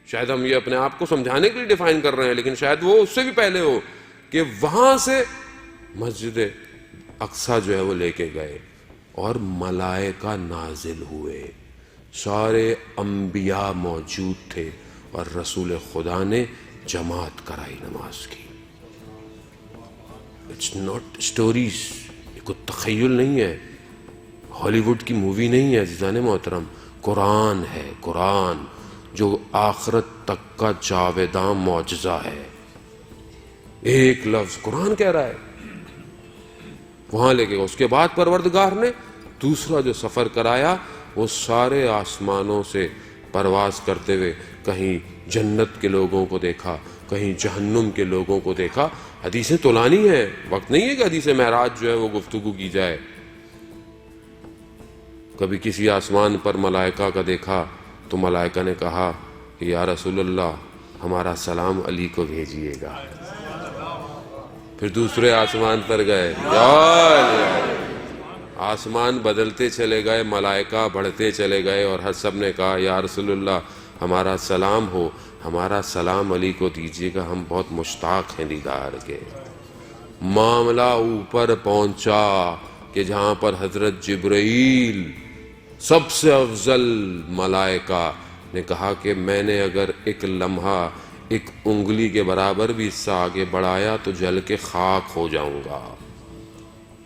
شاید ہم یہ اپنے آپ کو سمجھانے کے لیے ڈیفائن کر رہے ہیں لیکن شاید وہ اس سے بھی پہلے ہو، کہ وہاں سے مسجد اقصی جو ہے وہ لے کے گئے اور ملائکہ نازل ہوئے. سارے انبیاء موجود تھے اور رسول خدا نے جماعت کرائی نماز کی. اٹس ناٹ اسٹوریز، یہ کوئی تخیل نہیں ہے، ہالی ووڈ کی مووی نہیں ہے عزیزان محترم. قرآن ہے، قرآن جو آخرت تک کا جاویداں معجزہ ہے. ایک لفظ قرآن کہہ رہا ہے، وہاں لے کے اس کے بعد پروردگار نے دوسرا جو سفر کرایا وہ سارے آسمانوں سے پرواز کرتے ہوئے کہیں جنت کے لوگوں کو دیکھا، کہیں جہنم کے لوگوں کو دیکھا. حدیثیں طولانی ہیں، وقت نہیں ہے کہ حدیث معراج جو ہے وہ گفتگو کی جائے. کبھی کسی آسمان پر ملائکہ کا دیکھا تو ملائکہ نے کہا کہ یا رسول اللہ ہمارا سلام علی کو بھیجیے گا. پھر دوسرے آسمان پر گئے، آسمان بدلتے چلے گئے، ملائکہ بڑھتے چلے گئے اور ہر سب نے کہا یا رسول اللہ ہمارا سلام ہو، ہمارا سلام علی کو دیجیے گا، ہم بہت مشتاق ہیں دیدار کے. معاملہ اوپر پہنچا کہ جہاں پر حضرت جبرائیل سب سے افضل ملائکہ نے کہا کہ میں نے اگر ایک لمحہ ایک انگلی کے برابر بھی حصہ آگے بڑھایا تو جل کے خاک ہو جاؤں گا،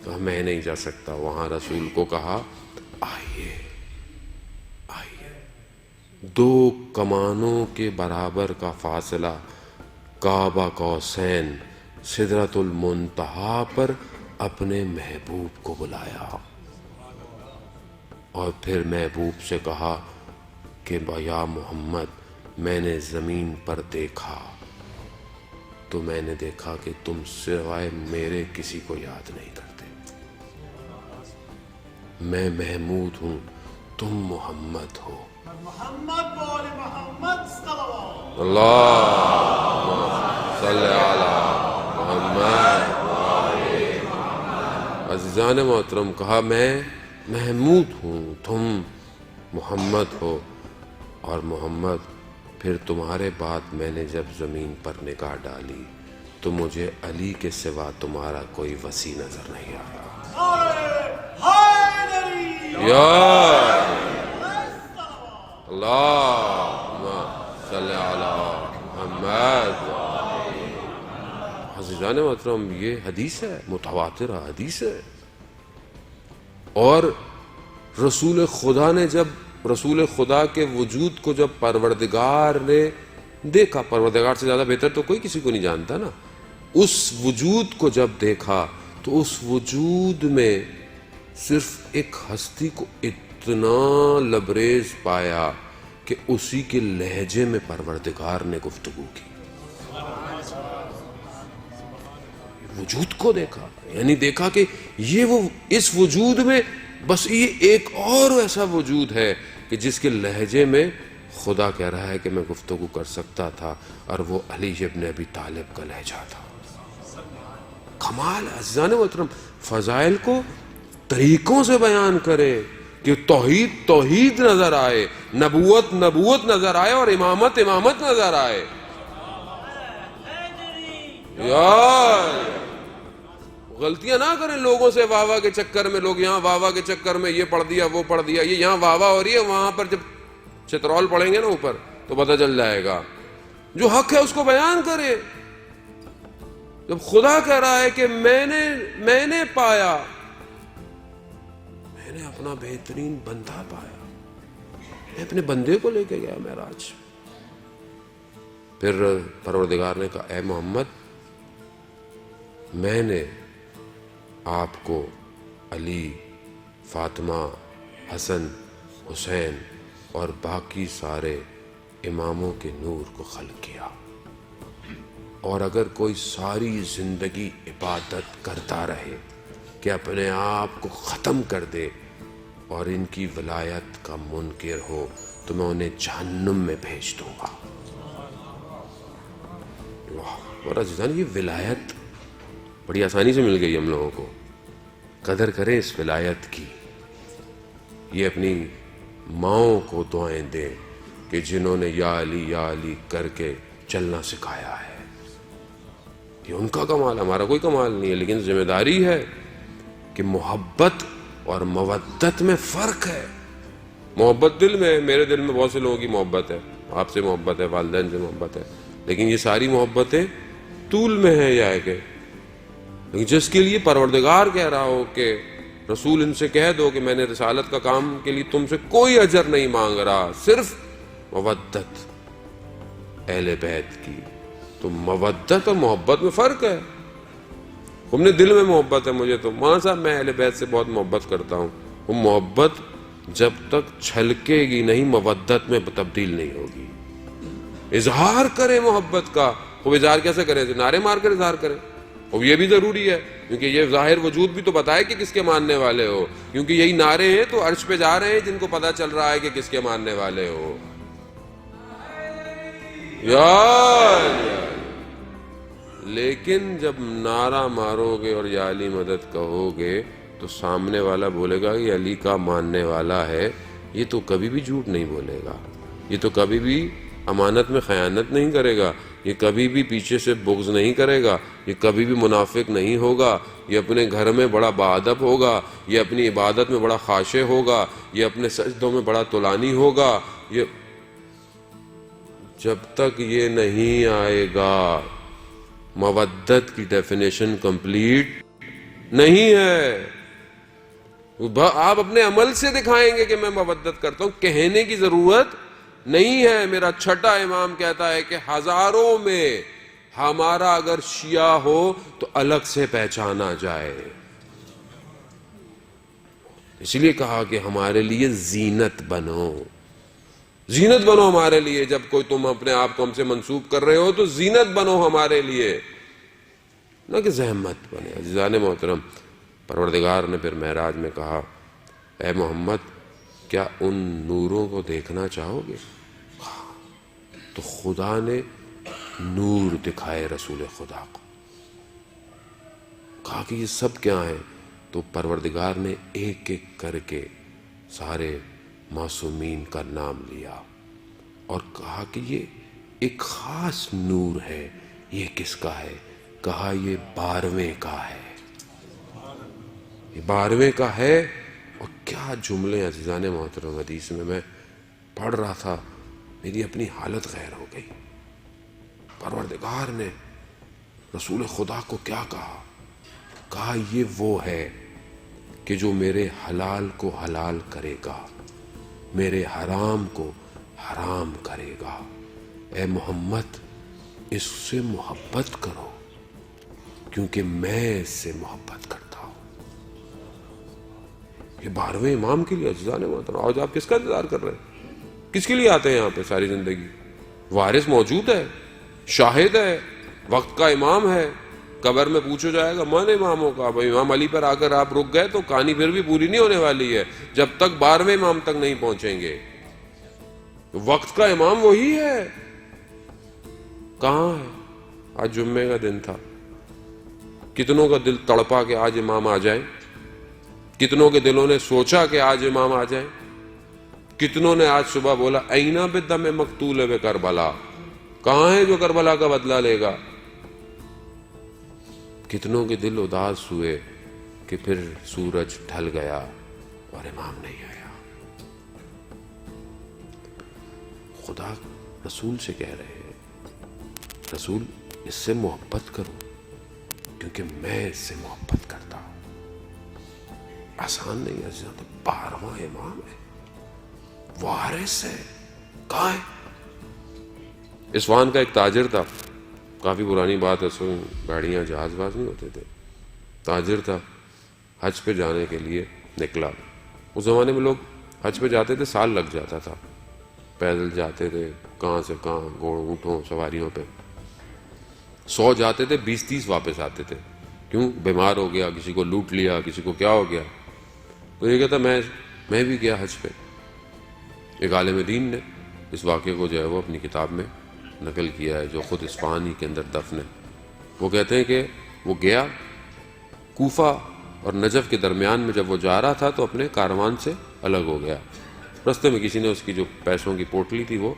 تو میں نہیں جا سکتا. وہاں رسول کو کہا آئیے آئیے. 2 کمانوں کے برابر کا فاصلہ، کعبہ قوسین، سدرۃ المنتہا پر اپنے محبوب کو بلایا اور پھر محبوب سے کہا کہ یا محمد میں نے زمین پر دیکھا تو میں نے دیکھا کہ تم سوائے میرے کسی کو یاد نہیں کرتے. میں محمود ہوں، تم محمد ہو. محمد بول محمد صلوات اللہم صلی علی محمد. عزیزان محترم، کہا میں محمود ہوں، تم محمد ہو. اور محمد پھر تمہارے بعد میں نے جب زمین پر نگاہ ڈالی تو مجھے علی کے سوا تمہارا کوئی وسیع نظر نہیں آیا. یا اللہم صلی علی محمد. عزیزان محترم، یہ حدیث ہے، متواتر حدیث ہے. اور رسول خدا نے جب رسول خدا کے وجود کو جب پروردگار نے دیکھا، پروردگار سے زیادہ بہتر تو کوئی کسی کو نہیں جانتا نا، اس وجود کو جب دیکھا تو اس وجود میں صرف ایک ہستی کو اتنا لبریز پایا کہ اسی کے لہجے میں پروردگار نے گفتگو کی. وجود کو دیکھا، یعنی دیکھا کہ یہ وہ اس وجود میں بس یہ ایک اور ایسا وجود ہے کہ جس کے لہجے میں خدا کہہ رہا ہے کہ میں گفتگو کر سکتا تھا، اور وہ علی ابن ابی طالب کا لہجہ تھا. کمال. عزیزان محترم، فضائل کو طریقوں سے بیان کرے کہ توحید توحید نظر آئے، نبوت نبوت نظر آئے اور امامت امامت نظر آئے. غلطیاں نہ کریں لوگوں سے واہ واہ کے چکر میں. لوگ یہاں واہ واہ کے چکر میں یہ پڑھ دیا وہ پڑھ دیا, یہ یہاں واہ واہ ہو رہی ہے, وہاں پر جب چترول پڑھیں گے نا اوپر تو پتہ چل جائے گا. جو حق ہے اس کو بیان کرے. جب خدا کہہ رہا ہے کہ میں نے پایا, میں نے اپنا بہترین بندہ پایا, میں اپنے بندے کو لے کے گیا معراج. پھر پروردگار نے کہا اے محمد میں نے آپ کو علی, فاطمہ, حسن, حسین اور باقی سارے اماموں کے نور کو خلق کیا, اور اگر کوئی ساری زندگی عبادت کرتا رہے کہ اپنے آپ کو ختم کر دے اور ان کی ولایت کا منکر ہو تو میں انہیں جہنم میں بھیج دوں گا. اور عزیزان یہ ولایت بڑی آسانی سے مل گئی ہم لوگوں کو. قدر کریں اس ولایت کی. یہ اپنی ماؤں کو دعائیں دیں کہ جنہوں نے یا علی کر کے چلنا سکھایا ہے. یہ ان کا کمال, ہمارا کوئی کمال نہیں ہے. لیکن ذمہ داری ہے کہ محبت اور مودت میں فرق ہے. محبت دل میں, میرے دل میں بہت سے لوگوں کی محبت ہے, آپ سے محبت ہے, والدین سے محبت ہے, لیکن یہ ساری محبتیں طول میں ہیں یا ہے کہ لیکن جس کے لیے پروردگار کہہ رہا ہو کہ رسول ان سے کہہ دو کہ میں نے رسالت کا کام کے لیے تم سے کوئی اجر نہیں مانگ رہا, صرف مودت اہل بیت کی. تو مودت اور محبت میں فرق ہے. تم نے دل میں محبت ہے مجھے, تو مولانا صاحب میں اہل بیت سے بہت محبت کرتا ہوں. وہ محبت جب تک چھلکے گی نہیں مودت میں تبدیل نہیں ہوگی. اظہار کرے محبت کا. وہ اظہار کیسے کریں؟ نعرے مار کر اظہار کریں. اور یہ بھی ضروری ہے کیونکہ یہ ظاہر وجود بھی تو بتائے کہ کس کے ماننے والے ہو, کیونکہ یہی نعرے ہیں تو عرش پہ جا رہے ہیں جن کو پتا چل رہا ہے کہ کس کے ماننے والے ہو. لیکن جب نعرہ مارو گے اور یا علی مدد کہو گے تو سامنے والا بولے گا کہ علی کا ماننے والا ہے, یہ تو کبھی بھی جھوٹ نہیں بولے گا, یہ تو کبھی بھی امانت میں خیانت نہیں کرے گا, یہ کبھی بھی پیچھے سے بغض نہیں کرے گا, یہ کبھی بھی منافق نہیں ہوگا, یہ اپنے گھر میں بڑا باادب ہوگا, یہ اپنی عبادت میں بڑا خاشع ہوگا, یہ اپنے سجدوں میں بڑا طولانی ہوگا. یہ جب تک یہ نہیں آئے گا مودت کی ڈیفینیشن کمپلیٹ نہیں ہے. آپ اپنے عمل سے دکھائیں گے کہ میں مودت کرتا ہوں, کہنے کی ضرورت نہیں ہے. میرا چھٹا امام کہتا ہے کہ ہزاروں میں ہمارا اگر شیعہ ہو تو الگ سے پہچانا جائے. اس لیے کہا کہ ہمارے لیے زینت بنو, زینت بنو ہمارے لیے. جب کوئی تم اپنے آپ کو ہم سے منسوب کر رہے ہو تو زینت بنو ہمارے لیے, نہ کہ زحمت بنے. عزیزان محترم, پروردگار نے پھر معراج میں کہا اے محمد کیا ان نوروں کو دیکھنا چاہو گے؟ تو خدا نے نور دکھائے رسول خدا کو. کہا کہ یہ سب کیا ہیں؟ تو پروردگار نے ایک ایک کر کے سارے معصومین کا نام لیا اور کہا کہ یہ ایک خاص نور ہے. یہ کس کا ہے؟ کہا یہ 12ویں کا ہے, یہ 12ویں کا ہے. اور کیا جملے عزیزان محترم, حدیث میں پڑھ رہا تھا میری اپنی حالت غیر ہو گئی. پروردگار نے رسول خدا کو کیا کہا؟ کہا یہ وہ ہے کہ جو میرے حلال کو حلال کرے گا, میرے حرام کو حرام کرے گا. اے محمد اس سے محبت کرو کیونکہ میں اس سے محبت کرتا ہوں. یہ 12ویں امام کے لیے عزیزان محترم. آج آپ کس کا انتظار کر رہے ہیں؟ کس کے لیے آتے ہیں یہاں پہ ساری زندگی؟ وارث موجود ہے, شاہد ہے, وقت کا امام ہے. قبر میں پوچھو جائے گا من اماموں کا. بھائی امام علی پر آ کر آپ رک گئے تو کہانی پھر بھی پوری نہیں ہونے والی ہے جب تک 12ویں امام تک نہیں پہنچیں گے. وقت کا امام وہی ہے. کہاں ہے؟ آج جمعے کا دن تھا, کتنوں کا دل تڑپا کہ آج امام آ جائیں, کتنوں کے دلوں نے سوچا کہ آج امام آ جائیں, کتنوں نے آج صبح بولا اینا بے دم مقتول بے کربلا, کہاں ہے جو کربلا کا بدلہ لے گا؟ کتنوں کے دل اداس ہوئے کہ پھر سورج ڈھل گیا اور امام نہیں آیا. خدا رسول سے کہہ رہے ہیں رسول اس سے محبت کرو کیونکہ میں اس سے محبت کرتا ہوں. آسان نہیں ہے. 12واں امام ہے, وارث ہے. کہاں ہے؟ اصفہان کا ایک تاجر تھا, کافی پرانی بات ہے, سو گاڑیاں جہاز باز نہیں ہوتے تھے. تاجر تھا, حج پہ جانے کے لیے نکلا. اس زمانے میں لوگ حج پہ جاتے تھے, سال لگ جاتا تھا. پیدل جاتے تھے, کہاں سے کہاں, گھوڑ اونٹوں سواریوں پہ. 100 جاتے تھے, 20-30 واپس آتے تھے. کیوں؟ بیمار ہو گیا, کسی کو لوٹ لیا, کسی کو کیا ہو گیا. تو یہ کہتا میں بھی گیا حج پہ. ایک عالم دین نے اس واقعے کو جو ہے وہ اپنی کتاب میں نقل کیا ہے, جو خود اصفہان ہی کے اندر دفن ہے. وہ کہتے ہیں کہ وہ گیا کوفہ اور نجف کے درمیان میں, جب وہ جا رہا تھا تو اپنے کاروان سے الگ ہو گیا. رستے میں کسی نے اس کی جو پیسوں کی پوٹلی تھی وہ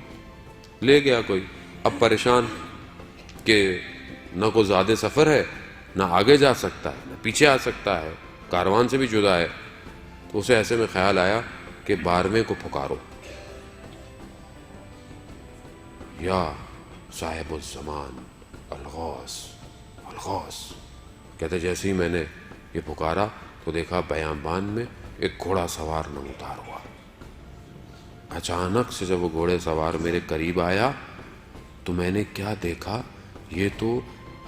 لے گیا کوئی. اب پریشان کہ نہ کوئی زیادہ سفر ہے, نہ آگے جا سکتا ہے, نہ پیچھے آ سکتا ہے, کاروان سے بھی جدا ہے. تو اسے ایسے میں خیال آیا کہ 12ویں کو پکارو, یا صاحب الزمان الغوث الغوث. کہتے جیسے ہی میں نے یہ پکارا تو دیکھا بیابان میں ایک گھوڑا سوار نمودار ہوا. اچانک سے جب وہ گھوڑے سوار میرے قریب آیا تو میں نے کیا دیکھا, یہ تو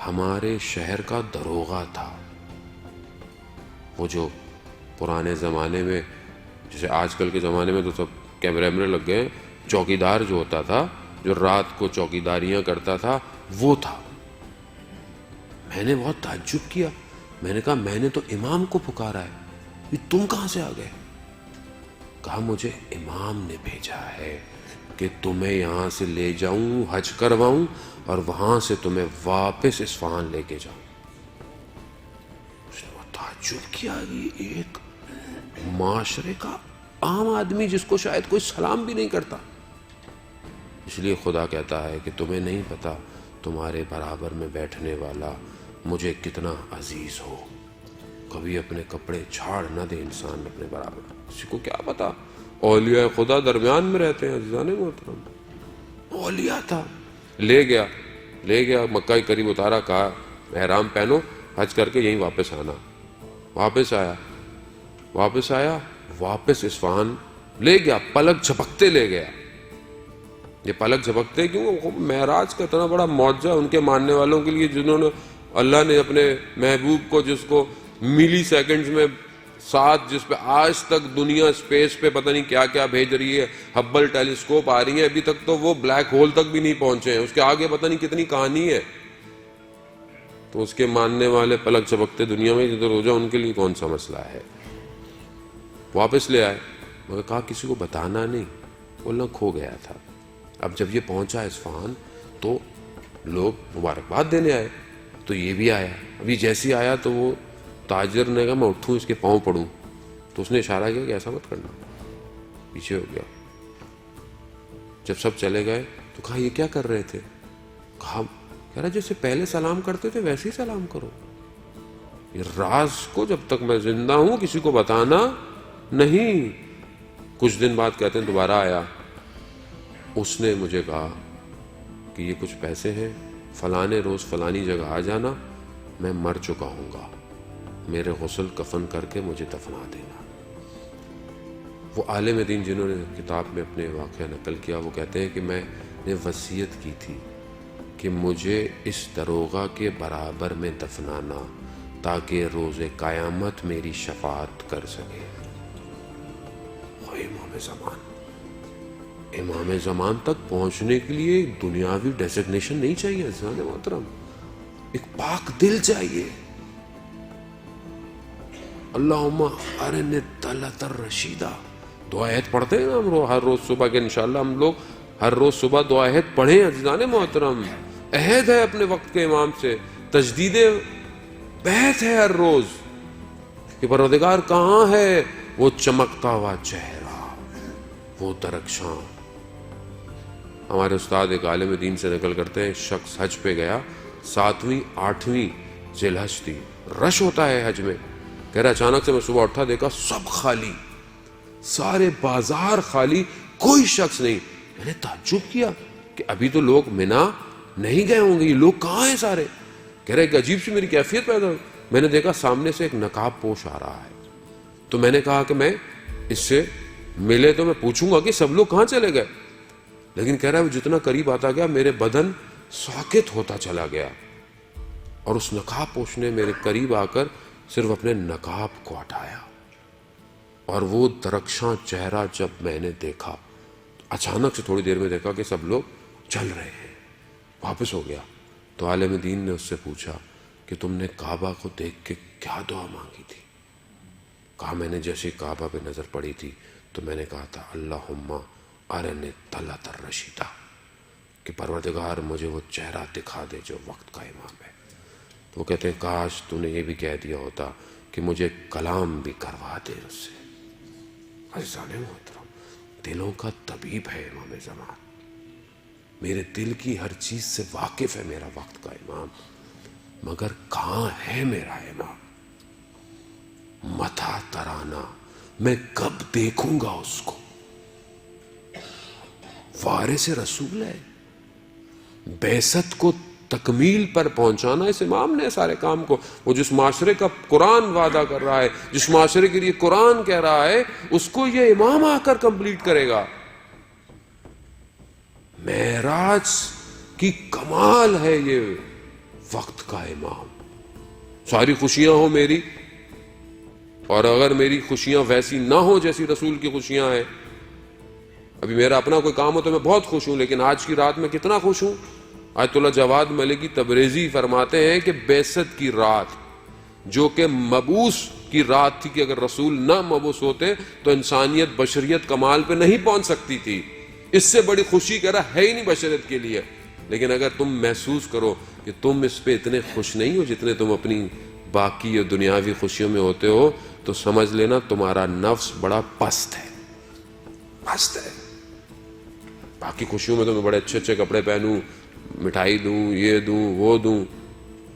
ہمارے شہر کا دروغہ تھا. وہ جو پرانے زمانے میں, جیسے آج کل کے زمانے میں تو سب کیمرے لگ گئے, چوکیدار جو ہوتا تھا, جو رات کو چوکیداریاں کرتا تھا, وہ تھا. میں نے بہت تعجب کیا. میں نے کہا میں نے تو امام کو پکارا ہے, یہ تم کہاں سے آ گئے؟ کہا مجھے امام نے بھیجا ہے کہ تمہیں یہاں سے لے جاؤں, حج کرواؤں اور وہاں سے تمہیں واپس اصفہان لے کے جاؤں. اس نے تعجب کیا, یہ ایک معاشرے کا عام آدمی جس کو شاید کوئی سلام بھی نہیں کرتا. اس لیے خدا کہتا ہے کہ تمہیں نہیں پتا تمہارے برابر میں بیٹھنے والا مجھے کتنا عزیز ہو. کبھی اپنے کپڑے چھاڑ نہ دے انسان اپنے برابر. کسی کو کیا پتا, اولیاء خدا درمیان میں رہتے ہیں. عزیزان محترم, اولیاء تھا. لے گیا مکہ کے قریب اتارا, کہا احرام پہنو, حج کر کے یہیں واپس آنا. واپس آیا واپس اصفہان لے گیا, پلک جھپکتے لے گیا. یہ پلک جھپکتے کیوں؟ معراج کا اتنا بڑا معجزہ ان کے ماننے والوں کے لیے, جنہوں نے اللہ نے اپنے محبوب کو, جس کو ملی سیکنڈز میں ساتھ, جس پہ آج تک دنیا سپیس پہ پتہ نہیں کیا کیا بھیج رہی ہے, ہبل ٹیلیسکوپ آ رہی ہیں, ابھی تک تو وہ بلیک ہول تک بھی نہیں پہنچے ہیں, اس کے آگے پتہ نہیں کتنی کہانی ہے. تو اس کے ماننے والے پلک جھپکتے دنیا میں جدھر ہو جائے, ان کے لیے کون سا مسئلہ ہے. واپس لے آئے, مگر کہا کسی کو بتانا نہیں, بولنا کھو گیا تھا. اب جب یہ پہنچا اصفہان تو لوگ مبارکباد دینے آئے, تو یہ بھی آیا. ابھی جیسی آیا تو وہ تاجر نے کہا میں اٹھوں اس کے پاؤں پڑوں, تو اس نے اشارہ کیا کہ ایسا مت کرنا, پیچھے ہو گیا. جب سب چلے گئے تو کہا یہ کیا کر رہے تھے؟ کہہ رہا جیسے پہلے سلام کرتے تھے ویسے ہی سلام کرو. یہ راز کو جب تک میں زندہ ہوں کسی کو بتانا نہیں. کچھ دن بعد کہتے ہیں دوبارہ آیا, اس نے مجھے کہا کہ یہ کچھ پیسے ہیں, فلانے روز فلانی جگہ آ جانا, میں مر چکا ہوں گا, میرے غسل کفن کر کے مجھے دفنا دینا. وہ عالم دین جنہوں نے کتاب میں اپنے واقعہ نقل کیا, وہ کہتے ہیں کہ میں نے وصیت کی تھی کہ مجھے اس دروغہ کے برابر میں دفنانا تاکہ روز قیامت میری شفاعت کر سکے. امام زمان تک پہنچنے کے لیے دنیاوی ڈیزگنیشن نہیں چاہیے عزیزان محترم, ایک پاک دل چاہیے. اللہم ارنی الطلعۃ الرشیدہ, دعا عہد پڑھتے ہیں ہم ہر روز صبح کے, انشاءاللہ ہم لوگ ہر روز صبح دعا عہد پڑھیں عزیزان محترم. عہد ہے اپنے وقت کے امام سے, تجدید بیعت ہے ہر روز کہ پروردگار کہاں ہے وہ چمکتا ہوا چہرہ, وہ درخشاں. ہمارے استاد ایک عالم دین سے نقل کرتے ہیں, شخص حج پہ گیا, 7ویں 8ویں ذی الحج تھی, رش ہوتا ہے حج میں. کہہ رہا اچانک سے میں صبح اٹھا, دیکھا سب خالی, سارے بازار خالی, کوئی شخص نہیں. میں نے تعجب کیا کہ ابھی تو لوگ منا نہیں گئے ہوں گے, یہ لوگ کہاں ہیں سارے؟ کہہ رہے ایک عجیب سی میری کیفیت پیدا ہوئی. میں نے دیکھا سامنے سے ایک نقاب پوش آ رہا ہے, تو میں نے کہا کہ میں اس سے ملے تو میں پوچھوں گا کہ سب لوگ کہاں چلے گئے. لیکن کہہ رہا ہے وہ جتنا قریب آتا گیا میرے بدن ساکت ہوتا چلا گیا, اور اس نقاب پوش نے میرے قریب آ کر صرف اپنے نقاب کو ہٹایا, اور وہ درخشاں چہرہ جب میں نے دیکھا, اچانک سے تھوڑی دیر میں دیکھا کہ سب لوگ چل رہے ہیں. واپس ہو گیا تو عالم دین نے اس سے پوچھا کہ تم نے کعبہ کو دیکھ کے کیا دعا مانگی تھی؟ کہا میں نے جیسے کعبہ پہ نظر پڑی تھی تو میں نے کہا تھا اللہم ارنی طلعت الرشیدہ, کہ پروردگار مجھے وہ چہرہ دکھا دے جو وقت کا امام ہے. تو وہ کہتے ہیں کاش تو نے یہ بھی کہہ دیا ہوتا کہ مجھے کلام بھی کروا دے اس سے. عزیزان محترم, دلوں کا طبیب ہے امام زمان, میرے دل کی ہر چیز سے واقف ہے میرا وقت کا امام, مگر کہاں ہے میرا امام؟ متى ترانا, میں کب دیکھوں گا اس کو؟ وارث رسول ہے, بعثت کو تکمیل پر پہنچانا اس امام نے سارے کام کو. وہ جس معاشرے کا قرآن وعدہ کر رہا ہے, جس معاشرے کے لیے قرآن کہہ رہا ہے, اس کو یہ امام آ کر کمپلیٹ کرے گا. معراج کی کمال ہے یہ وقت کا امام. ساری خوشیاں ہوں میری, اور اگر میری خوشیاں ویسی نہ ہوں جیسی رسول کی خوشیاں ہیں, ابھی میرا اپنا کوئی کام ہو تو میں بہت خوش ہوں, لیکن آج کی رات میں کتنا خوش ہوں. آیت اللہ جواد ملکی تبریزی فرماتے ہیں کہ بعثت کی رات جو کہ مبعوث کی رات تھی, کہ اگر رسول نہ مبعوث ہوتے تو انسانیت بشریت کمال پہ نہیں پہنچ سکتی تھی. اس سے بڑی خوشی کہہ رہا ہے ہی نہیں بشریت کے لیے. لیکن اگر تم محسوس کرو کہ تم اس پہ اتنے خوش نہیں ہو جتنے تم اپنی باقی اور دنیاوی خوشیوں میں ہوتے ہو, تو سمجھ لینا تمہارا نفس بڑا پست ہے, پست ہے. باقی خوشیوں میں تو میں بڑے اچھے اچھے کپڑے پہنوں, مٹھائی دوں, یہ دوں, وہ دوں,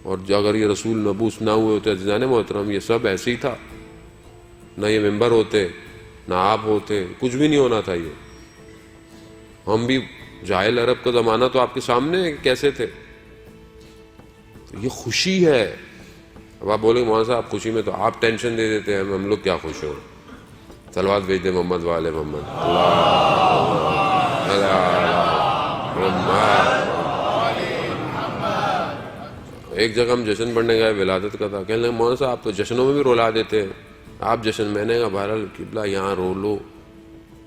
اور اگر یہ رسول مبعوث نہ ہوئے ہوتے عزیزان محترم, یہ سب ایسے ہی تھا. نہ یہ ممبر ہوتے, نہ آپ ہوتے, کچھ بھی نہیں ہونا تھا. یہ ہم بھی جاہل عرب کا زمانہ تو آپ کے سامنے کیسے تھے. یہ خوشی ہے. اب آپ بولیں مولانا صاحب خوشی میں تو آپ ٹینشن دے دیتے ہیں, ہم لوگ کیا خوش ہوں. صلوات بھیج دے محمد والے محمد. ایک جگہ ہم جشن پڑھنے گئے, ولادت کا تھا. کہنے لگے مولانا صاحب آپ تو جشنوں میں بھی رلا دیتے ہیں, آپ جشن. میں نے کہا بہرحال قبلہ یہاں رو لو,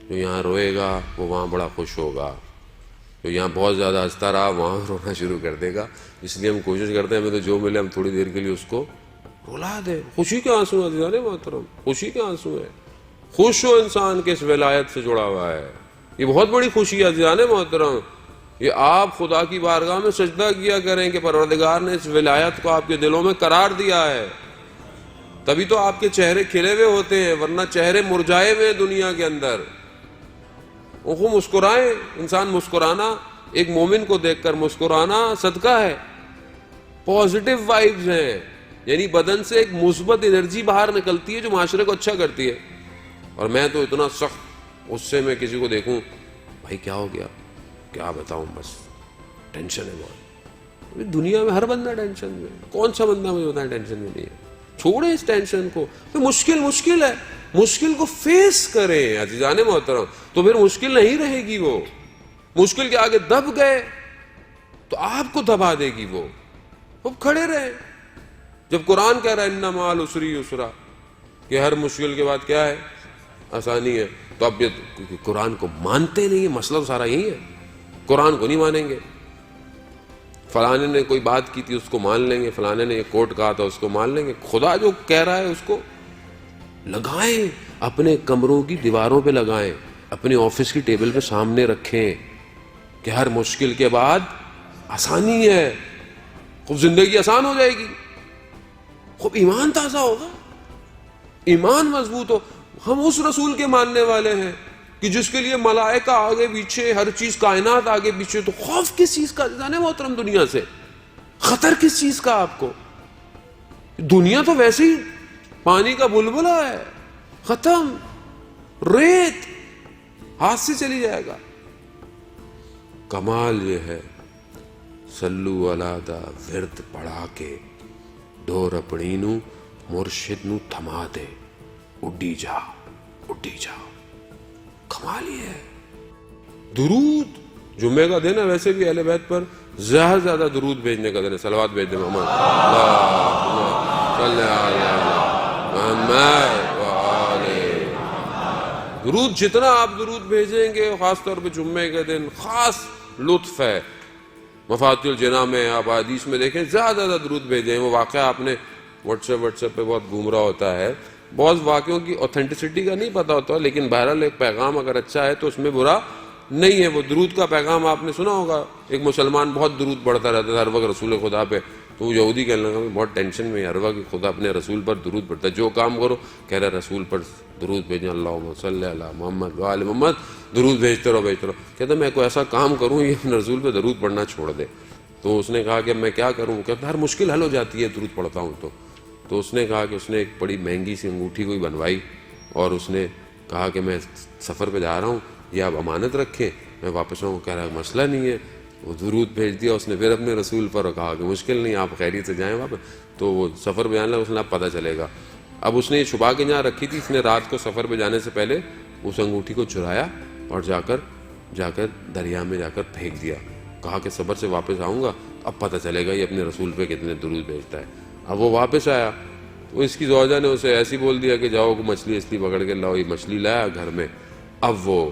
جو یہاں روئے گا وہ وہاں بڑا خوش ہوگا, جو یہاں بہت زیادہ ہنستا رہا وہاں رونا شروع کر دے گا. اس لیے ہم کوشش کرتے ہیں ہمیں تو جو ملے ہم تھوڑی دیر کے لیے اس کو رلا دیں. خوشی کے آنسو ہیں عزیزان محترم, خوشی کے آنسو ہیں. خوش ہو انسان کے اس ولایت سے جڑا ہوا ہے, یہ بہت بڑی خوشی ہے عزیزان محترم. یہ آپ خدا کی بارگاہ میں سجدہ کیا کریں کہ پروردگار نے اس ولایت کو آپ کے دلوں میں قرار دیا ہے, تبھی تو آپ کے چہرے کھلے ہوئے ہوتے ہیں, ورنہ چہرے مرجھائے ہوئے دنیا کے اندر. وہ مسکرائیں, انسان مسکرانا, ایک مومن کو دیکھ کر مسکرانا صدقہ ہے. پازیٹیو وائبز ہیں, یعنی بدن سے ایک مثبت انرجی باہر نکلتی ہے جو معاشرے کو اچھا کرتی ہے. اور میں تو اتنا سخت غصے میں کسی کو دیکھوں, بھائی کیا ہو گیا, کیا بتاؤں, بس ٹینشن ہے بہت. دنیا میں ہر بندہ ٹینشن میں, کون سا بندہ مجھے بتائیں ٹینشن میں نہیں ہے. چھوڑیں اس ٹینشن کو, مشکل ہے, مشکل کو فیس کریں عزیزان محترم, تو پھر مشکل نہیں رہے گی. وہ مشکل کے آگے دب گئے تو آپ کو دبا دے گی. وہ اب کھڑے رہیں. جب قرآن کہہ رہا ہے ان مع العسر یسرا, کہ ہر مشکل کے بعد کیا ہے, آسانی ہے, تو اب یہ قرآن کو مانتے نہیں. مسئلہ سارا یہی ہے, قرآن کو نہیں مانیں گے. فلانے نے کوئی بات کی تھی اس کو مان لیں گے, فلانے نے یہ کوٹ کہا تھا اس کو مان لیں گے. خدا جو کہہ رہا ہے اس کو لگائیں, اپنے کمروں کی دیواروں پہ لگائیں, اپنے آفس کی ٹیبل پہ سامنے رکھیں کہ ہر مشکل کے بعد آسانی ہے. خوب زندگی آسان ہو جائے گی, خوب ایمان تازہ ہوگا, ایمان مضبوط ہو. ہم اس رسول کے ماننے والے ہیں کہ جس کے لیے ملائکہ آگے پیچھے, ہر چیز کائنات آگے پیچھے. تو خوف کس چیز کا جانے محترم, دنیا سے خطر کس چیز کا آپ کو؟ دنیا تو ویسے ہی پانی کا بلبلہ ہے، ختم، ریت ہاتھ سے چلی جائے گا. کمال یہ ہے سلو علی دا ورد پڑھا کے ڈور اپنی نو مرشد نو تھما دے، اڈی جا اڈی جا. کمال یہ ہے. درود جمعے کا دن ہے، ویسے بھی اہل بیت پر زیادہ زیادہ درود بھیجنے کا دن ہے. صلوات بھیج دیں محمد اللہم صلی علی محمد وآلہ. درود جتنا آپ درود بھیجیں گے، خاص طور پہ جمعے کے دن خاص لطف ہے. مفاتیح الجناح میں آپ حدیث میں دیکھیں زیادہ زیادہ درود بھیجیں. وہ واقعہ آپ نے واٹس ایپ پہ بہت گھوم رہا ہوتا ہے، بہت واقعوں کی اوتھینٹسٹی کا نہیں پتا ہوتا، لیکن بہرحال ایک پیغام اگر اچھا ہے تو اس میں برا نہیں ہے. وہ درود کا پیغام آپ نے سنا ہوگا. ایک مسلمان بہت درود پڑھتا رہتا تھا ہر وقت رسول خدا پہ، تو وہ یہودی کہنے لگا میں بہت ٹینشن میں ہر وقت خدا اپنے رسول پر درود پڑھتا ہے، جو کام کرو کہہ رہا رسول پر درود بھیجیں، اللہم صلی علی محمد وآل محمد، درود بھیجتے رہو. کہتا میں کوئی ایسا کام کروں یہ اپنے رسول پہ درود پڑھنا چھوڑ دے. تو اس نے کہا کہ میں کیا کروں؟ کہتا ہر مشکل حل ہو جاتی ہے درود پڑھتا ہوں تو اس نے کہا کہ اس نے ایک بڑی مہنگی سی انگوٹھی کوئی بنوائی، اور اس نے کہا کہ میں سفر پہ جا رہا ہوں، یہ آپ امانت رکھیں، میں واپس آؤں. کہہ رہا مسئلہ نہیں ہے. وہ درود بھیج دیا اس نے پھر اپنے رسول پر، کہا کہ مشکل نہیں، آپ خیریت سے جائیں واپس. تو وہ سفر پہ جانے لگا، اس نے آپ پتہ چلے گا. اب اس نے یہ چھپا کے جہاں رکھی تھی، اس نے رات کو سفر پہ جانے سے پہلے اس انگوٹھی کو چرایا اور جا کر دریا میں جا کر پھینک دیا. کہا کہ سفر سے واپس آؤں گا اب پتہ چلے گا یہ اپنے رسول پہ کتنے درود بھیجتا ہے. اب وہ واپس آیا تو اس کی زوجہ نے اسے ایسی بول دیا کہ جاؤ مچھلی اصلی پکڑ کے لاؤ. یہ مچھلی لایا گھر میں. اب وہ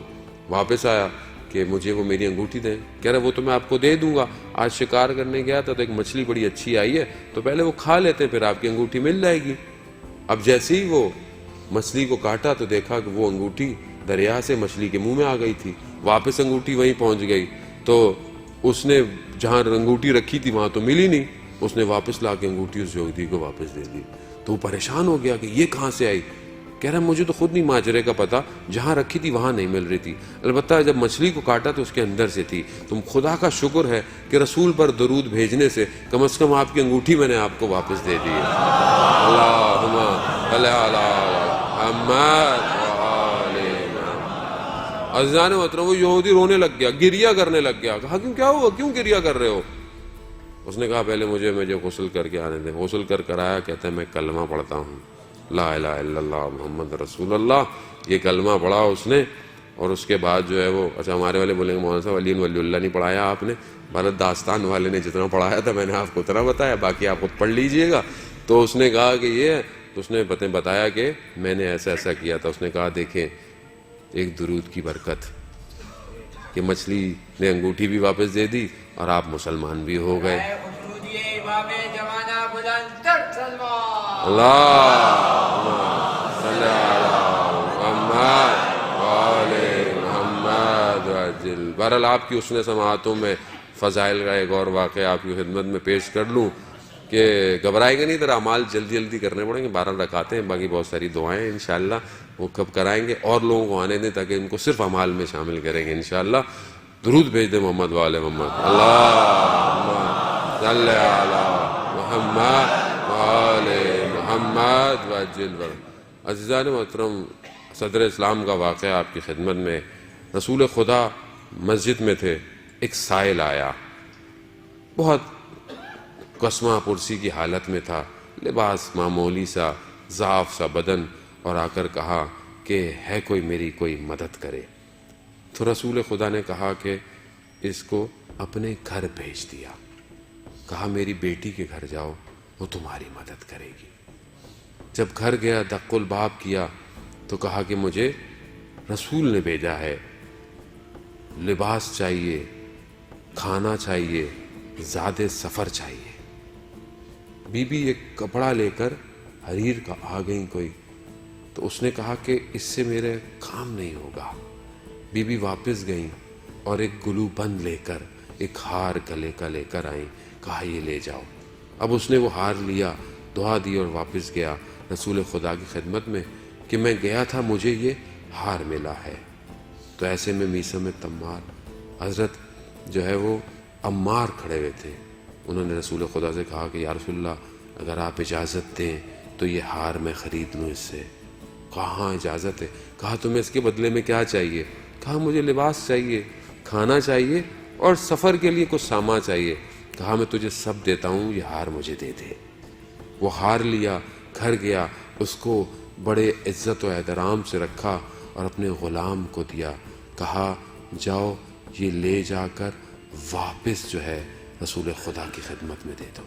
واپس آیا کہ مجھے وہ میری انگوٹھی دیں. کہہ رہا وہ تو میں آپ کو دے دوں گا، آج شکار کرنے گیا تھا تو ایک مچھلی بڑی اچھی آئی ہے تو پہلے وہ کھا لیتے ہیں پھر آپ کی انگوٹھی مل جائے گی. اب جیسے ہی وہ مچھلی کو کاٹا تو دیکھا کہ وہ انگوٹھی دریا سے مچھلی کے منہ میں آ گئی تھی. واپس انگوٹھی وہیں پہنچ گئی تو اس نے جہاں انگوٹھی رکھی تھی وہاں تو ملی نہیں. اس نے واپس لا کے انگوٹھی اس یہودی کو واپس دے دی. تو وہ پریشان ہو گیا کہ یہ کہاں سے آئی. کہہ رہا مجھے تو خود نہیں ماجرے کا پتا، جہاں رکھی تھی وہاں نہیں مل رہی تھی، البتہ جب مچھلی کو کاٹا تو اس کے اندر سے تھی. تم خدا کا شکر ہے کہ رسول پر درود بھیجنے سے کم از کم آپ کی انگوٹھی میں نے آپ کو واپس دے دی ہے. اللہم صلی علی محمد وآل محمد. عزیزان محترم وہ یہودی رونے لگ گیا، گریہ کرنے لگ گیا. کہا کیا ہوا، کیوں گریہ کر رہے ہو؟ اس نے کہا پہلے مجھے غسل کر کے آنے دیں. غسل کر آیا. کہتا ہے میں کلمہ پڑھتا ہوں، لا الہ الا اللہ محمد رسول اللہ. یہ کلمہ پڑھا اس نے اور اس کے بعد جو ہے وہ اچھا ہمارے والے بولیں گے مولانا صاحب علی ولی اللہ نہیں پڑھایا آپ نے. بھارت داستان والے نے جتنا پڑھایا تھا میں نے آپ کو اتنا بتایا، باقی آپ خود پڑھ لیجئے گا. تو اس نے کہا کہ یہ تو اس نے بتایا کہ میں نے ایسا کیا تھا. اس نے کہا دیکھیں ایک درود کی برکت کہ مچھلی نے انگوٹھی بھی واپس دے دی اور آپ مسلمان بھی ہو گئے. اللہم صلی علی محمد وآل محمد وعجل. بہرحال آپ کی حسن سماعتوں میں فضائل کا ایک اور واقعہ آپ کی خدمت میں پیش کر لوں کہ گھبرائے گا نہیں، ذرا اعمال جلدی کرنے پڑیں گے. 12 رکعتیں ہیں، باقی بہت ساری دعائیں ہیں انشاءاللہ وہ کب کرائیں گے. اور لوگوں کو آنے دیں تاکہ ان کو صرف اعمال میں شامل کریں گے انشاءاللہ. درود بھیج دیں محمد وآل محمد. اللہم صلی علی محمد وآل محمد وعجل. عزیزان محترم صدر اسلام کا واقعہ آپ کی خدمت میں. رسول خدا مسجد میں تھے، ایک سائل آیا، بہت قسمہ پرسی کی حالت میں تھا، لباس معمولی سا، ضعف سا بدن، اور آ کر کہا کہ ہے کوئی میری کوئی مدد کرے. تو رسول خدا نے کہا کہ اس کو اپنے گھر بھیج دیا. کہا میری بیٹی کے گھر جاؤ، وہ تمہاری مدد کرے گی. جب گھر گیا دق الباب کیا تو کہا کہ مجھے رسول نے بھیجا ہے، لباس چاہیے، کھانا چاہیے، زیادہ سفر چاہیے. بی بی ایک کپڑا لے کر حریر کا آ گئی کوئی. تو اس نے کہا کہ اس سے میرے کام نہیں ہوگا. بی بی واپس گئیں اور ایک گلو بند لے کر ایک ہار گلے کا لے کر آئیں. کہا یہ لے جاؤ. اب اس نے وہ ہار لیا، دعا دی اور واپس گیا رسول خدا کی خدمت میں کہ میں گیا تھا مجھے یہ ہار ملا ہے. تو ایسے میں میسم تمار حضرت جو ہے وہ عمار کھڑے ہوئے تھے. انہوں نے رسول خدا سے کہا کہ یا رسول اللہ اگر آپ اجازت دیں تو یہ ہار میں خرید لوں اس سے۔ کہا ہاں اجازت ہے۔ کہا تمہیں اس کے بدلے میں کیا چاہیے؟ کہا مجھے لباس چاہیے، کھانا چاہیے اور سفر کے لیے کچھ سامان چاہیے۔ کہا میں تجھے سب دیتا ہوں، یہ ہار مجھے دے دے۔ وہ ہار لیا، گھر گیا، اس کو بڑے عزت و احترام سے رکھا اور اپنے غلام کو دیا۔ کہا جاؤ یہ لے جا کر واپس جو ہے رسول خدا کی خدمت میں دے دو۔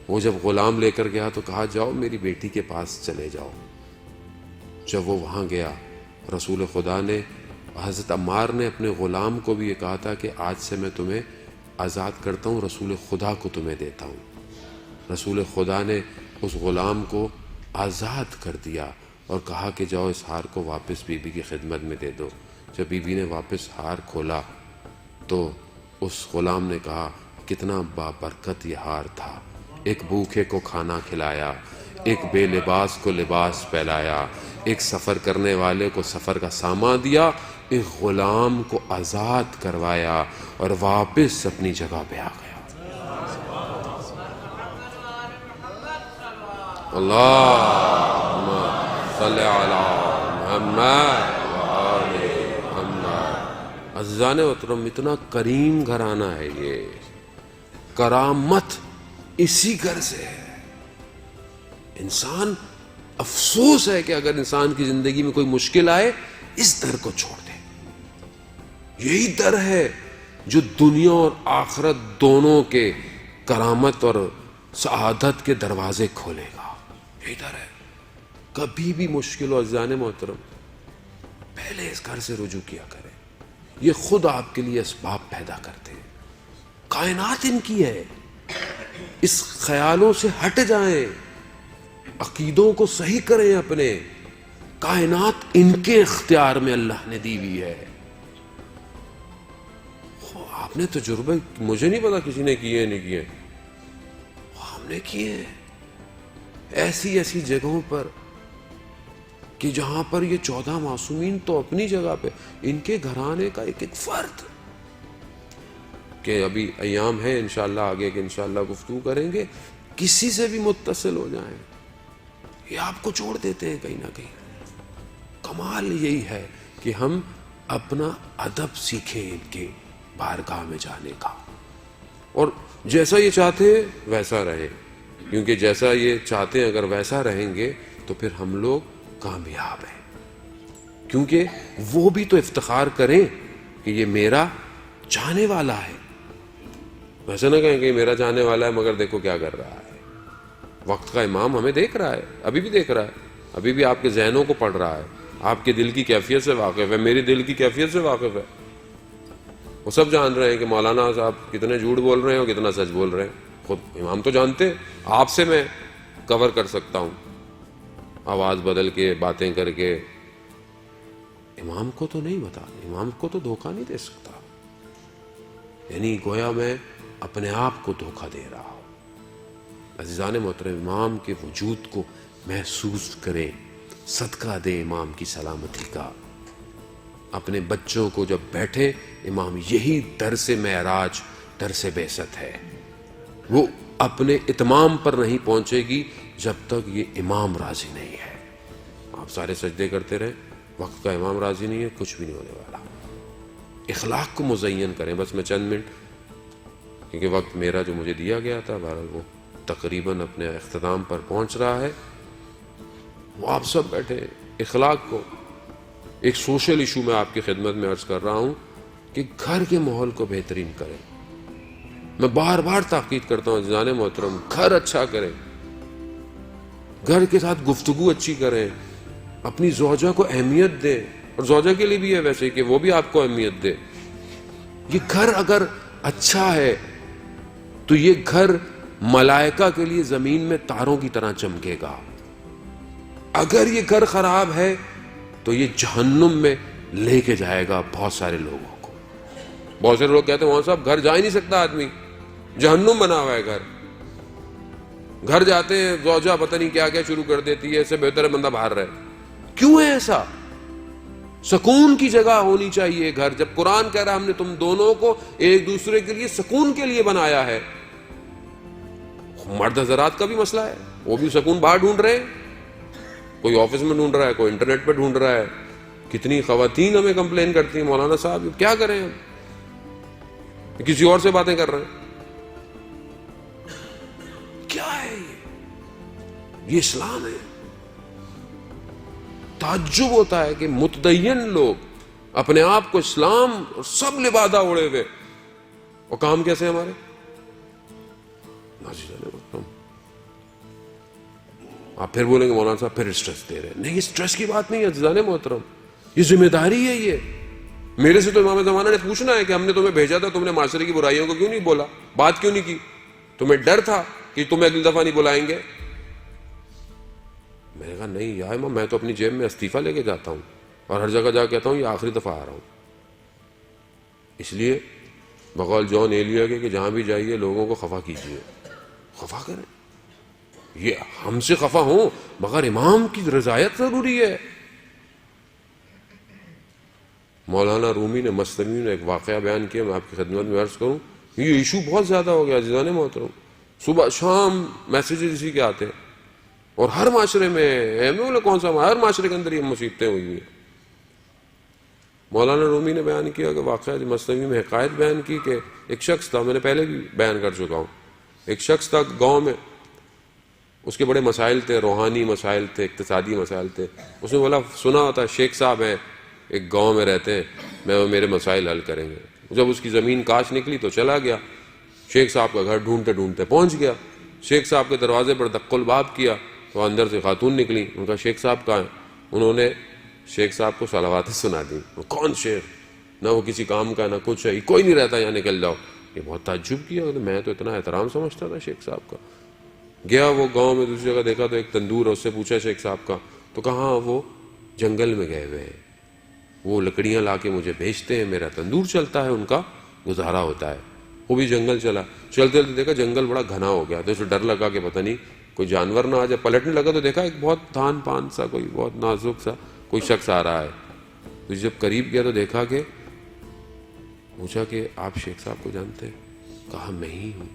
وہ جب غلام لے کر گیا تو کہا جاؤ میری بیٹی کے پاس چلے جاؤ۔ جب وہ وہاں گیا، رسول خدا نے، حضرت عمار نے اپنے غلام کو بھی یہ کہا تھا کہ آج سے میں تمہیں آزاد کرتا ہوں، رسول خدا کو تمہیں دیتا ہوں۔ رسول خدا نے اس غلام کو آزاد کر دیا اور کہا کہ جاؤ اس ہار کو واپس بی بی کی خدمت میں دے دو۔ جب بی بی نے واپس ہار کھولا تو اس غلام نے کہا کتنا بابرکت یہ ہار تھا، ایک بھوکے کو کھانا کھلایا، ایک بے لباس کو لباس پہنایا، ایک سفر کرنے والے کو سفر کا سامان دیا، ایک غلام کو آزاد کروایا اور واپس اپنی جگہ پہ آ گیا۔ اللہم صلی علی محمد وآل محمد۔ عزیزان محترم، اتنا کریم گھرانہ ہے یہ، کرامت اسی گھر سے ہے۔ انسان افسوس ہے کہ اگر انسان کی زندگی میں کوئی مشکل آئے اس در کو چھوڑ دے۔ یہی در ہے جو دنیا اور آخرت دونوں کے کرامت اور سعادت کے دروازے کھولے گا۔ یہی در ہے۔ کبھی بھی مشکل ہو عزیزان محترم، پہلے اس گھر سے رجوع کیا کریں، یہ خود آپ کے لیے اسباب پیدا کرتے ہیں۔ کائنات ان کی ہے، اس خیالوں سے ہٹ جائیں، عقیدوں کو صحیح کریں اپنے۔ کائنات ان کے اختیار میں اللہ نے دی ہوئی ہے۔ آپ نے تجربے، مجھے نہیں پتا کسی نے کیے نہیں کیے، ہم نے کیے ہیں ایسی ایسی جگہوں پر کہ جہاں پر یہ 14 معصومین تو اپنی جگہ پہ، ان کے گھرانے کا ایک ایک فرد، کہ ابھی ایام ہے انشاءاللہ آگے کہ انشاءاللہ گفتگو کریں گے، کسی سے بھی متصل ہو جائیں یہ آپ کو چھوڑ دیتے ہیں کہیں نہ کہیں۔ کمال یہی ہے کہ ہم اپنا ادب سیکھیں ان کے بارگاہ میں جانے کا، اور جیسا یہ چاہتے ہیں ویسا رہیں، کیونکہ جیسا یہ چاہتے ہیں اگر ویسا رہیں گے تو پھر ہم لوگ کامیاب ہیں، کیونکہ وہ بھی تو افتخار کریں کہ یہ میرا چاہنے والا ہے۔ ویسے نہ کہیں کہ میرا چاہنے والا ہے مگر دیکھو کیا کر رہا ہے۔ وقت کا امام ہمیں دیکھ رہا ہے، ابھی بھی دیکھ رہا ہے، ابھی بھی آپ کے ذہنوں کو پڑھ رہا ہے، آپ کے دل کی کیفیت سے واقف ہے، میری دل کی کیفیت سے واقف ہے۔ وہ سب جان رہے ہیں کہ مولانا صاحب کتنے جھوٹ بول رہے ہیں اور کتنا سچ بول رہے ہیں، خود امام تو جانتے ہیں۔ آپ سے میں کور کر سکتا ہوں آواز بدل کے، باتیں کر کے، امام کو تو نہیں بتا، امام کو تو دھوکہ نہیں دے سکتا، یعنی گویا میں اپنے آپ کو دھوکہ دے رہا ہوں۔ عزیزان محترم، امام کے وجود کو محسوس کریں، صدقہ دیں امام کی سلامتی کا۔ اپنے بچوں کو جب بیٹھے، امام یہی درس معراج، درس بعثت ہے، وہ اپنے اتمام پر نہیں پہنچے گی جب تک یہ امام راضی نہیں ہے۔ آپ سارے سجدے کرتے رہیں، وقت کا امام راضی نہیں ہے، کچھ بھی نہیں ہونے والا۔ اخلاق کو مزین کریں۔ بس میں چند منٹ، کیونکہ وقت میرا جو مجھے دیا گیا تھا بہرحال وہ تقریباً اپنے اختتام پر پہنچ رہا ہے۔ وہ آپ سب بیٹھے اخلاق کو، ایک سوشل ایشو میں آپ کی خدمت میں عرض کر رہا ہوں کہ گھر کے ماحول کو بہترین کریں۔ میں بار بار تاکید کرتا ہوں عزیزان محترم، گھر اچھا کریں، گھر کے ساتھ گفتگو اچھی کریں، اپنی زوجہ کو اہمیت دیں، اور زوجہ کے لیے بھی ہے ویسے کہ وہ بھی آپ کو اہمیت دے۔ یہ گھر اگر اچھا ہے تو یہ گھر ملائکہ کے لیے زمین میں تاروں کی طرح چمکے گا۔ اگر یہ گھر خراب ہے تو یہ جہنم میں لے کے جائے گا بہت سارے لوگوں کو۔ بہت سارے لوگ کہتے ہیں وہاں صاحب گھر جا ہی نہیں سکتا آدمی، جہنم بنا ہوا ہے گھر۔ گھر جاتے ہیں زوجہ پتہ نہیں کیا کیا شروع کر دیتی ہے، اس سے بہتر ہے بندہ باہر رہے۔ کیوں ہے ایسا؟ سکون کی جگہ ہونی چاہیے گھر۔ جب قرآن کہہ رہا ہم نے تم دونوں کو ایک دوسرے کے لیے سکون کے لیے بنایا ہے، مرد حضرات کا بھی مسئلہ ہے, وہ بھی سکون باہر ڈھونڈ رہے ہیں, کوئی آفس میں ڈھونڈ رہا ہے, کوئی انٹرنیٹ پہ ڈھونڈ رہا ہے. کتنی خواتین ہمیں کمپلین کرتی ہیں, مولانا صاحب کیا کریں ہم, کسی اور سے باتیں کر رہے ہیں. کیا ہے یہ اسلام ہے. تعجب ہوتا ہے کہ متدین لوگ اپنے آپ کو اسلام اور سب لبادہ اڑے ہوئے, اور کام کیسے ہمارے. آپ پھر بولیں گے مولانا صاحب پھر اسٹریس دے رہے ہیں. نہیں, اسٹریس کی بات نہیں ہے عزیزان محترم, یہ ذمہ داری ہے. یہ میرے سے تو امام زمانہ نے پوچھنا ہے کہ ہم نے تمہیں بھیجا تھا, تم نے معاشرے کی برائیوں کو کیوں نہیں بولا, بات کیوں نہیں کی, تمہیں ڈر تھا کہ تمہیں اگلی دفعہ نہیں بلائیں گے. میں نے کہا نہیں یا امام, میں تو اپنی جیب میں استعفیٰ لے کے جاتا ہوں اور ہر جگہ جا کے کہتا ہوں یہ آخری دفعہ آ رہا ہوں. اس لیے بقول جان ایلیا کے کہ جہاں بھی جائیے لوگوں کو خفا کیجیے, خفا کریں. یہ ہم سے خفا ہوں مگر امام کی رضایت ضروری ہے. مولانا رومی نے مصنوی نے ایک واقعہ بیان کیا, میں آپ کی خدمت میں عرض کروں. یہ ایشو بہت زیادہ ہو گیا عزیزان محترم, صبح شام میسیجز اسی کے آتے ہیں, اور ہر معاشرے میں کون سا ہر معاشرے کے اندر یہ مصیبتیں ہوئی ہیں. مولانا رومی نے بیان کیا کہ واقعہ مصنوی میں حکایت بیان کی کہ ایک شخص تھا, میں نے پہلے بھی بیان کر چکا ہوں. ایک شخص تھا گاؤں میں, اس کے بڑے مسائل تھے, روحانی مسائل تھے, اقتصادی مسائل تھے. اس نے بولا سنا ہوتا ہے شیخ صاحب ہیں ایک گاؤں میں رہتے ہیں, میرے مسائل حل کریں گے. جب اس کی زمین کاش نکلی تو چلا گیا, شیخ صاحب کا گھر ڈھونڈتے ڈھونڈتے پہنچ گیا. شیخ صاحب کے دروازے پر دق الباب کیا تو اندر سے خاتون نکلی. ان کا شیخ صاحب کہاں ہے؟ انہوں نے شیخ صاحب کو صلواتیں سنا دی. کون شیخ, نہ وہ کسی کام کا نہ کچھ ہے, کوئی نہیں رہتا یہاں, نکل جاؤ. یہ بہت تعجب کیا, میں تو اتنا احترام سمجھتا تھا شیخ صاحب کا. گیا وہ گاؤں میں, دوسری جگہ دیکھا تو ایک تندور ہے, اس سے پوچھا شیخ صاحب کا, تو کہاں وہ جنگل میں گئے ہوئے ہیں, وہ لکڑیاں لا کے مجھے بھیجتے ہیں, میرا تندور چلتا ہے, ان کا گزارا ہوتا ہے. وہ بھی جنگل چلا, چلتے چلتے دیکھا جنگل بڑا گھنا ہو گیا, تو اسے ڈر لگا کہ پتہ نہیں کوئی جانور نہ آ جائے. پلٹنے لگا تو دیکھا ایک بہت تھان پان سا, کوئی بہت نازک سا کوئی شخص آ رہا ہے. تو جب قریب گیا تو دیکھا کہ پوچھا کہ آپ شیخ صاحب کو جانتے ہیں؟ کہا میں ہی ہوں.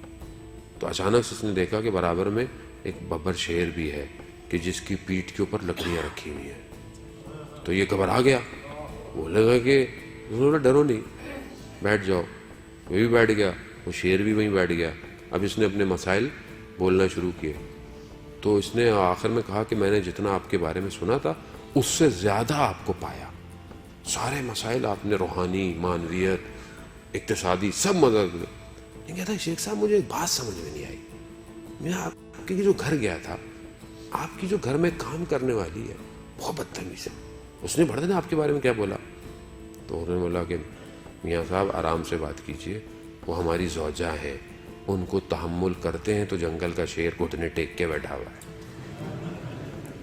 تو اچانک سے اس نے دیکھا کہ برابر میں ایک ببر شیر بھی ہے کہ جس کی پیٹھ کے اوپر لکڑیاں رکھی ہوئی ہیں. تو یہ گھبرا گیا, وہ لگا کہ ڈرو نہیں, بیٹھ جاؤ. وہ بھی بیٹھ گیا, وہ شیر بھی وہیں بیٹھ گیا. اب اس نے اپنے مسائل بولنا شروع کیے. تو اس نے آخر میں کہا کہ میں نے جتنا آپ کے بارے میں سنا تھا اس سے زیادہ آپ کو پایا. سارے مسائل آپ نے روحانی, معنویت, اقتصادی سب مدد میں. یہ کہتا ہے شیخ صاحب مجھے ایک بات سمجھ میں نہیں آئی, میں آپ کے جو گھر گیا تھا, آپ کی جو گھر میں کام کرنے والی ہے بہت بدتمیز ہے, اس نے بڑے دن آپ کے بارے میں کیا بولا. تو انہوں نے بولا کہ میاں صاحب آرام سے بات کیجئے, وہ ہماری زوجہ ہیں, ان کو تحمل کرتے ہیں تو جنگل کا شیر گھٹنے ٹیک کے بیٹھا ہوا ہے.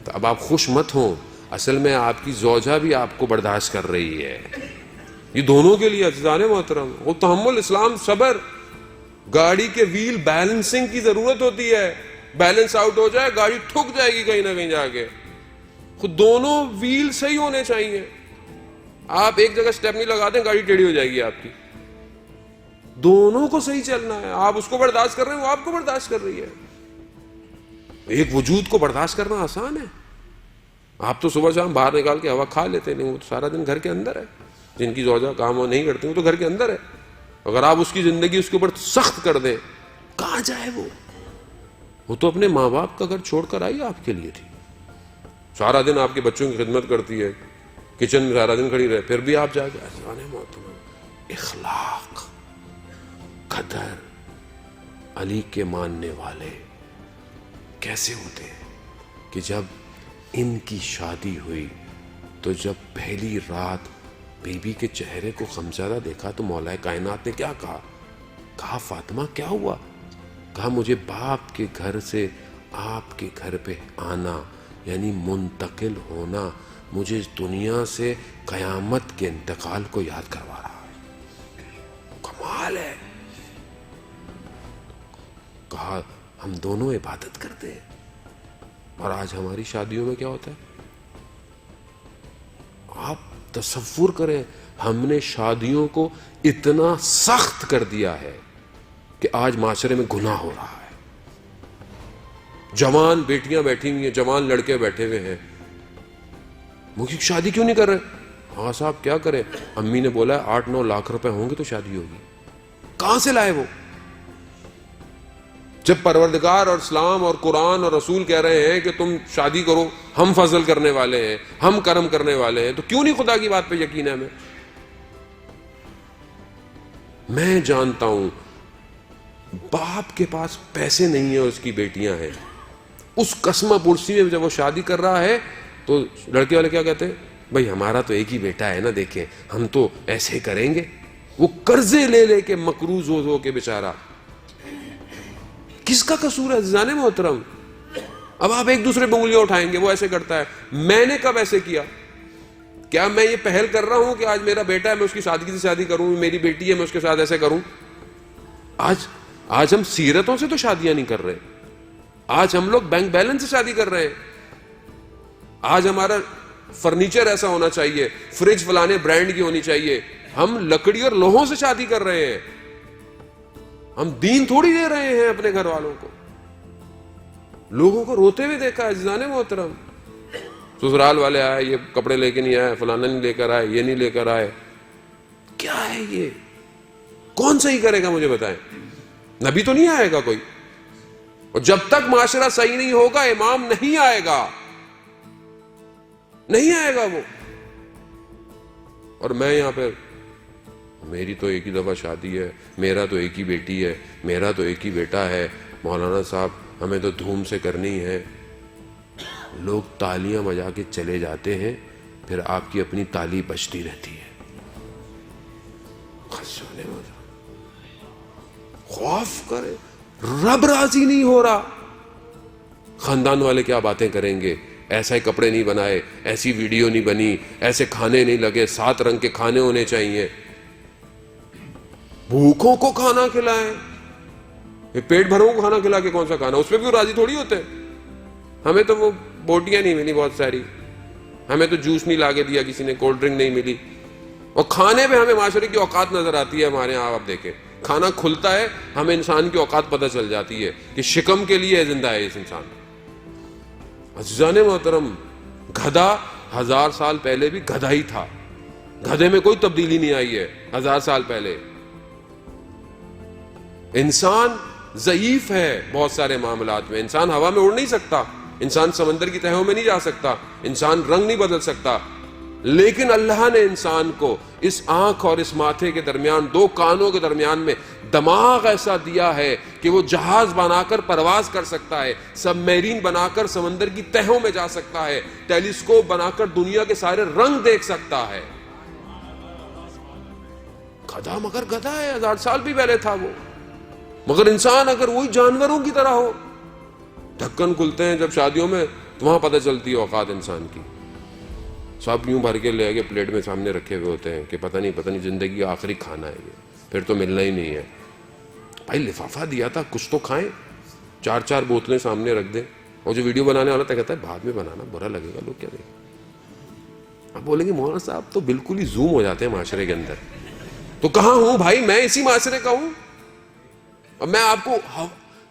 تو اب آپ خوش مت ہوں, اصل میں آپ کی زوجہ بھی آپ کو برداشت کر رہی ہے. یہ دونوں کے لیے عزیزان محترم, وہ تحمل, اسلام, صبر. گاڑی کے ویل بیلنسنگ کی ضرورت ہوتی ہے, بیلنس آؤٹ ہو جائے گاڑی ٹھک جائے گی کہیں نہ کہیں جا کے. خود دونوں ویل صحیح ہونے چاہیے. آپ ایک جگہ سٹیپ نہیں لگا دیں گاڑی ٹیڑھی ہو جائے گی آپ کی. دونوں کو صحیح چلنا ہے. آپ اس کو برداشت کر رہے ہیں, وہ آپ کو برداشت کر رہی ہے. ایک وجود کو برداشت کرنا آسان ہے. آپ تو صبح شام باہر نکال کے ہوا کھا لیتے, نہیں وہ تو سارا دن گھر کے اندر ہے. جن کی زوجہ کام نہیں کرتی وہ تو گھر کے اندر ہے. اگر آپ اس کی زندگی اس کے اوپر سخت کر دیں, کہاں جائے وہ تو اپنے ماں باپ کا گھر چھوڑ کر آئی آپ کے لیے تھی. سارا دن آپ کے بچوں کی خدمت کرتی ہے, کچن میں سارا دن کھڑی رہے, پھر بھی آپ جا کے اخلاق, قدر, علی کے ماننے والے کیسے ہوتے ہیں کہ جب ان کی شادی ہوئی تو جب پہلی رات بی بی کے چہرے کو غمزدہ دیکھا تو مولا کائنات نے کیا کہا؟ کہا فاطمہ کیا ہوا؟ کہا مجھے باپ کے گھر سے آپ کے گھر پہ آنا یعنی منتقل ہونا مجھے اس دنیا سے قیامت کے انتقال کو یاد کروا رہا ہے. کمال ہے. کہا ہم دونوں عبادت کرتے ہیں اور آج ہماری شادیوں میں کیا ہوتا ہے؟ آپ تصور کریں, ہم نے شادیوں کو اتنا سخت کر دیا ہے کہ آج معاشرے میں گناہ ہو رہا ہے. جوان بیٹیاں بیٹھی ہوئی ہیں، جوان لڑکے بیٹھے ہوئے ہیں، مجھے شادی کیوں نہیں کر رہے؟ ہاں صاحب کیا کریں، امی نے بولا 8-9 لاکھ روپے ہوں گے تو شادی ہوگی. کہاں سے لائے وہ؟ جب پروردگار اور اسلام اور قرآن اور رسول کہہ رہے ہیں کہ تم شادی کرو، ہم فضل کرنے والے ہیں، ہم کرم کرنے والے ہیں، تو کیوں نہیں خدا کی بات پہ یقین ہے ہمیں؟ میں جانتا ہوں باپ کے پاس پیسے نہیں ہیں، اس کی بیٹیاں ہیں، اس قسمہ پرسی میں جب وہ شادی کر رہا ہے تو لڑکے والے کیا کہتے ہیں؟ بھائی ہمارا تو ایک ہی بیٹا ہے نا، دیکھیں ہم تو ایسے کریں گے. وہ قرضے لے لے کے مقروض ہو کے بیچارہ. کس کا قصور ہے عزیزان محترم؟ اب آپ ایک دوسرے پہ انگلیاں اٹھائیں گے، وہ ایسے کرتا ہے، میں نے کب ایسے کیا؟ کیا میں یہ پہل کر رہا ہوں کہ آج میرا بیٹا ہے میں اس کی سادگی سے شادی کروں، میری بیٹی ہے میں اس کے ساتھ ایسے کروں؟ آج ہم سیرتوں سے تو شادیاں نہیں کر رہے، آج ہم لوگ بینک بیلنس سے شادی کر رہے ہیں. آج ہمارا فرنیچر ایسا ہونا چاہیے، فریج فلانے برانڈ کی ہونی چاہیے. ہم لکڑی اور لوہوں سے شادی کر رہے ہیں، ہم دین تھوڑی دے رہے ہیں اپنے گھر والوں کو. لوگوں کو روتے ہوئے دیکھا ہے عزیزان محترم، سسرال والے آئے، یہ کپڑے لے کے نہیں آئے، فلانا نہیں لے کر آئے، یہ نہیں لے کر آئے. کیا ہے یہ؟ کون صحیح کرے گا مجھے بتائیں؟ نبی تو نہیں آئے گا کوئی، اور جب تک معاشرہ صحیح نہیں ہوگا امام نہیں آئے گا، نہیں آئے گا وہ. اور میں یہاں پہ میری تو ایک ہی دفعہ شادی ہے، میرا تو ایک ہی بیٹی ہے، میرا تو ایک ہی بیٹا ہے، مولانا صاحب ہمیں تو دھوم سے کرنی ہے. لوگ تالیاں بجا کے چلے جاتے ہیں، پھر آپ کی اپنی تالی بجتی رہتی ہے. خوف کرے، رب راضی نہیں ہو رہا. خاندان والے کیا باتیں کریں گے؟ ایسے کپڑے نہیں بنائے، ایسی ویڈیو نہیں بنی، ایسے کھانے نہیں لگے، 7 رنگ کے کھانے ہونے چاہیے. بھوکوں کو کھانا کھلائیں، پیٹ بھروں کو کھانا کھلا کے کون سا کھانا؟ اس پہ بھی راضی تھوڑی ہوتے. ہمیں تو وہ بوٹیاں نہیں ملی بہت ساری، ہمیں تو جوس نہیں لا کے دیا کسی نے، کولڈ ڈرنک نہیں ملی. اور کھانے پہ ہمیں معاشرے کی اوقات نظر آتی ہے. ہمارے یہاں آپ دیکھیں کھانا کھلتا ہے، ہمیں انسان کی اوقات پتہ چل جاتی ہے کہ شکم کے لیے زندہ ہے اس انسان. عزیزان محترم، گدھا 1000 سال پہلے بھی گدھا ہی تھا، گدھے میں کوئی تبدیلی نہیں آئی ہے 1000 سال پہلے. انسان ضعیف ہے بہت سارے معاملات میں. انسان ہوا میں اڑ نہیں سکتا، انسان سمندر کی تہوں میں نہیں جا سکتا، انسان رنگ نہیں بدل سکتا. لیکن اللہ نے انسان کو اس آنکھ اور اس ماتھے کے درمیان، 2 کانوں کے درمیان میں دماغ ایسا دیا ہے کہ وہ جہاز بنا کر پرواز کر سکتا ہے، سب میرین بنا کر سمندر کی تہوں میں جا سکتا ہے، ٹیلیسکوپ بنا کر دنیا کے سارے رنگ دیکھ سکتا ہے. گدھا مگر گدھا ہے، 1000 سال بھی پہلے تھا وہ. مگر انسان اگر وہی جانوروں کی طرح ہو، ڈھکن کھلتے ہیں جب شادیوں میں تو وہاں پتہ چلتی ہے اوقات انسان کی. سب یوں بھر کے لے کے پلیٹ میں سامنے رکھے ہوئے ہوتے ہیں کہ پتہ نہیں زندگی کا آخری کھانا ہے یہ، پھر تو ملنا ہی نہیں ہے. بھائی لفافہ دیا تھا، کچھ تو کھائیں. 4 بوتلیں سامنے رکھ دیں، اور جو ویڈیو بنانے والا تھا کہتا ہے بعد میں بنانا، برا لگے گا، لوگ کیا دیں. اب بولیں گے مولانا صاحب تو بالکل ہی زوم ہو جاتے ہیں معاشرے کے اندر. تو کہاں ہوں بھائی؟ میں اسی معاشرے کا ہوں. اب میں آپ کو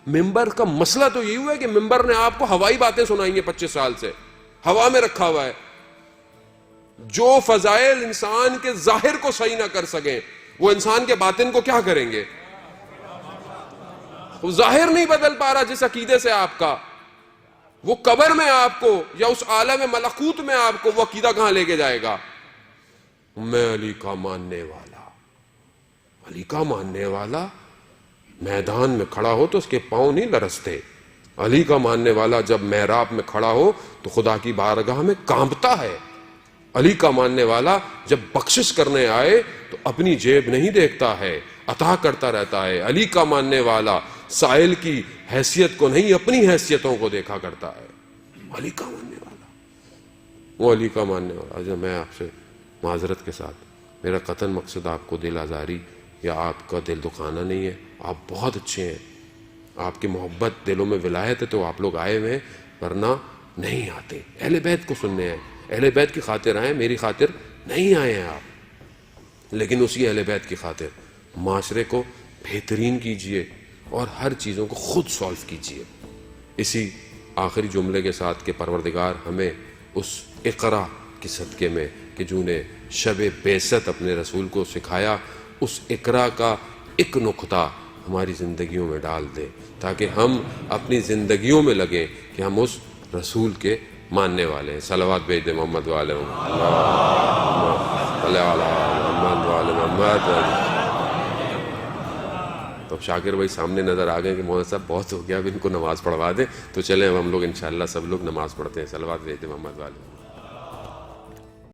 ممبر کا مسئلہ تو یہ ہوا ہے کہ ممبر نے آپ کو ہوائی باتیں سنائی ہیں 25 سال سے، ہوا میں رکھا ہوا ہے. جو فضائل انسان کے ظاہر کو صحیح نہ کر سکیں وہ انسان کے باطن کو کیا کریں گے؟ وہ ظاہر نہیں بدل پا رہا جس عقیدے سے آپ کا، وہ قبر میں آپ کو یا اس عالم ملکوت میں آپ کو وہ عقیدہ کہاں لے کے جائے گا؟ میں علی کا ماننے والا، علی کا ماننے والا میدان میں کھڑا ہو تو اس کے پاؤں نہیں لرزتے. علی کا ماننے والا جب محراب میں کھڑا ہو تو خدا کی بارگاہ میں کانپتا ہے. علی کا ماننے والا جب بخشش کرنے آئے تو اپنی جیب نہیں دیکھتا ہے، عطا کرتا رہتا ہے. علی کا ماننے والا سائل کی حیثیت کو نہیں اپنی حیثیتوں کو دیکھا کرتا ہے. علی کا ماننے والا، وہ علی کا ماننے والا. میں آپ سے معذرت کے ساتھ، میرا قطعاً مقصد آپ کو دل آزاری یا آپ کا دل دکھانا نہیں ہے. آپ بہت اچھے ہیں، آپ کی محبت دلوں میں ولایت ہے تو آپ لوگ آئے ہوئے ہیں، ورنہ نہیں آتے. اہل بیت کو سننے ہیں، اہل بیت کی خاطر آئے، میری خاطر نہیں آئے ہیں آپ. لیکن اسی اہل بیت کی خاطر معاشرے کو بہترین کیجئے اور ہر چیزوں کو خود سالو کیجئے. اسی آخری جملے کے ساتھ کہ پروردگار ہمیں اس اقرا کے صدقے میں کہ جوں نے شب بعثت اپنے رسول کو سکھایا، اس اقرا کا ایک نقطہ ہماری زندگیوں میں ڈال دے، تاکہ ہم اپنی زندگیوں میں لگیں کہ ہم اس رسول کے ماننے والے ہیں۔ صلوات بھیج دیں محمد والے محمد۔ تو اب شاکر بھائی سامنے نظر آ گئے کہ مولانا صاحب بہت ہو گیا، اب ان کو نماز پڑھوا دیں، تو چلیں اب ہم لوگ انشاءاللہ سب لوگ نماز پڑھتے ہیں۔ صلوات بھیج دیں محمد والے۔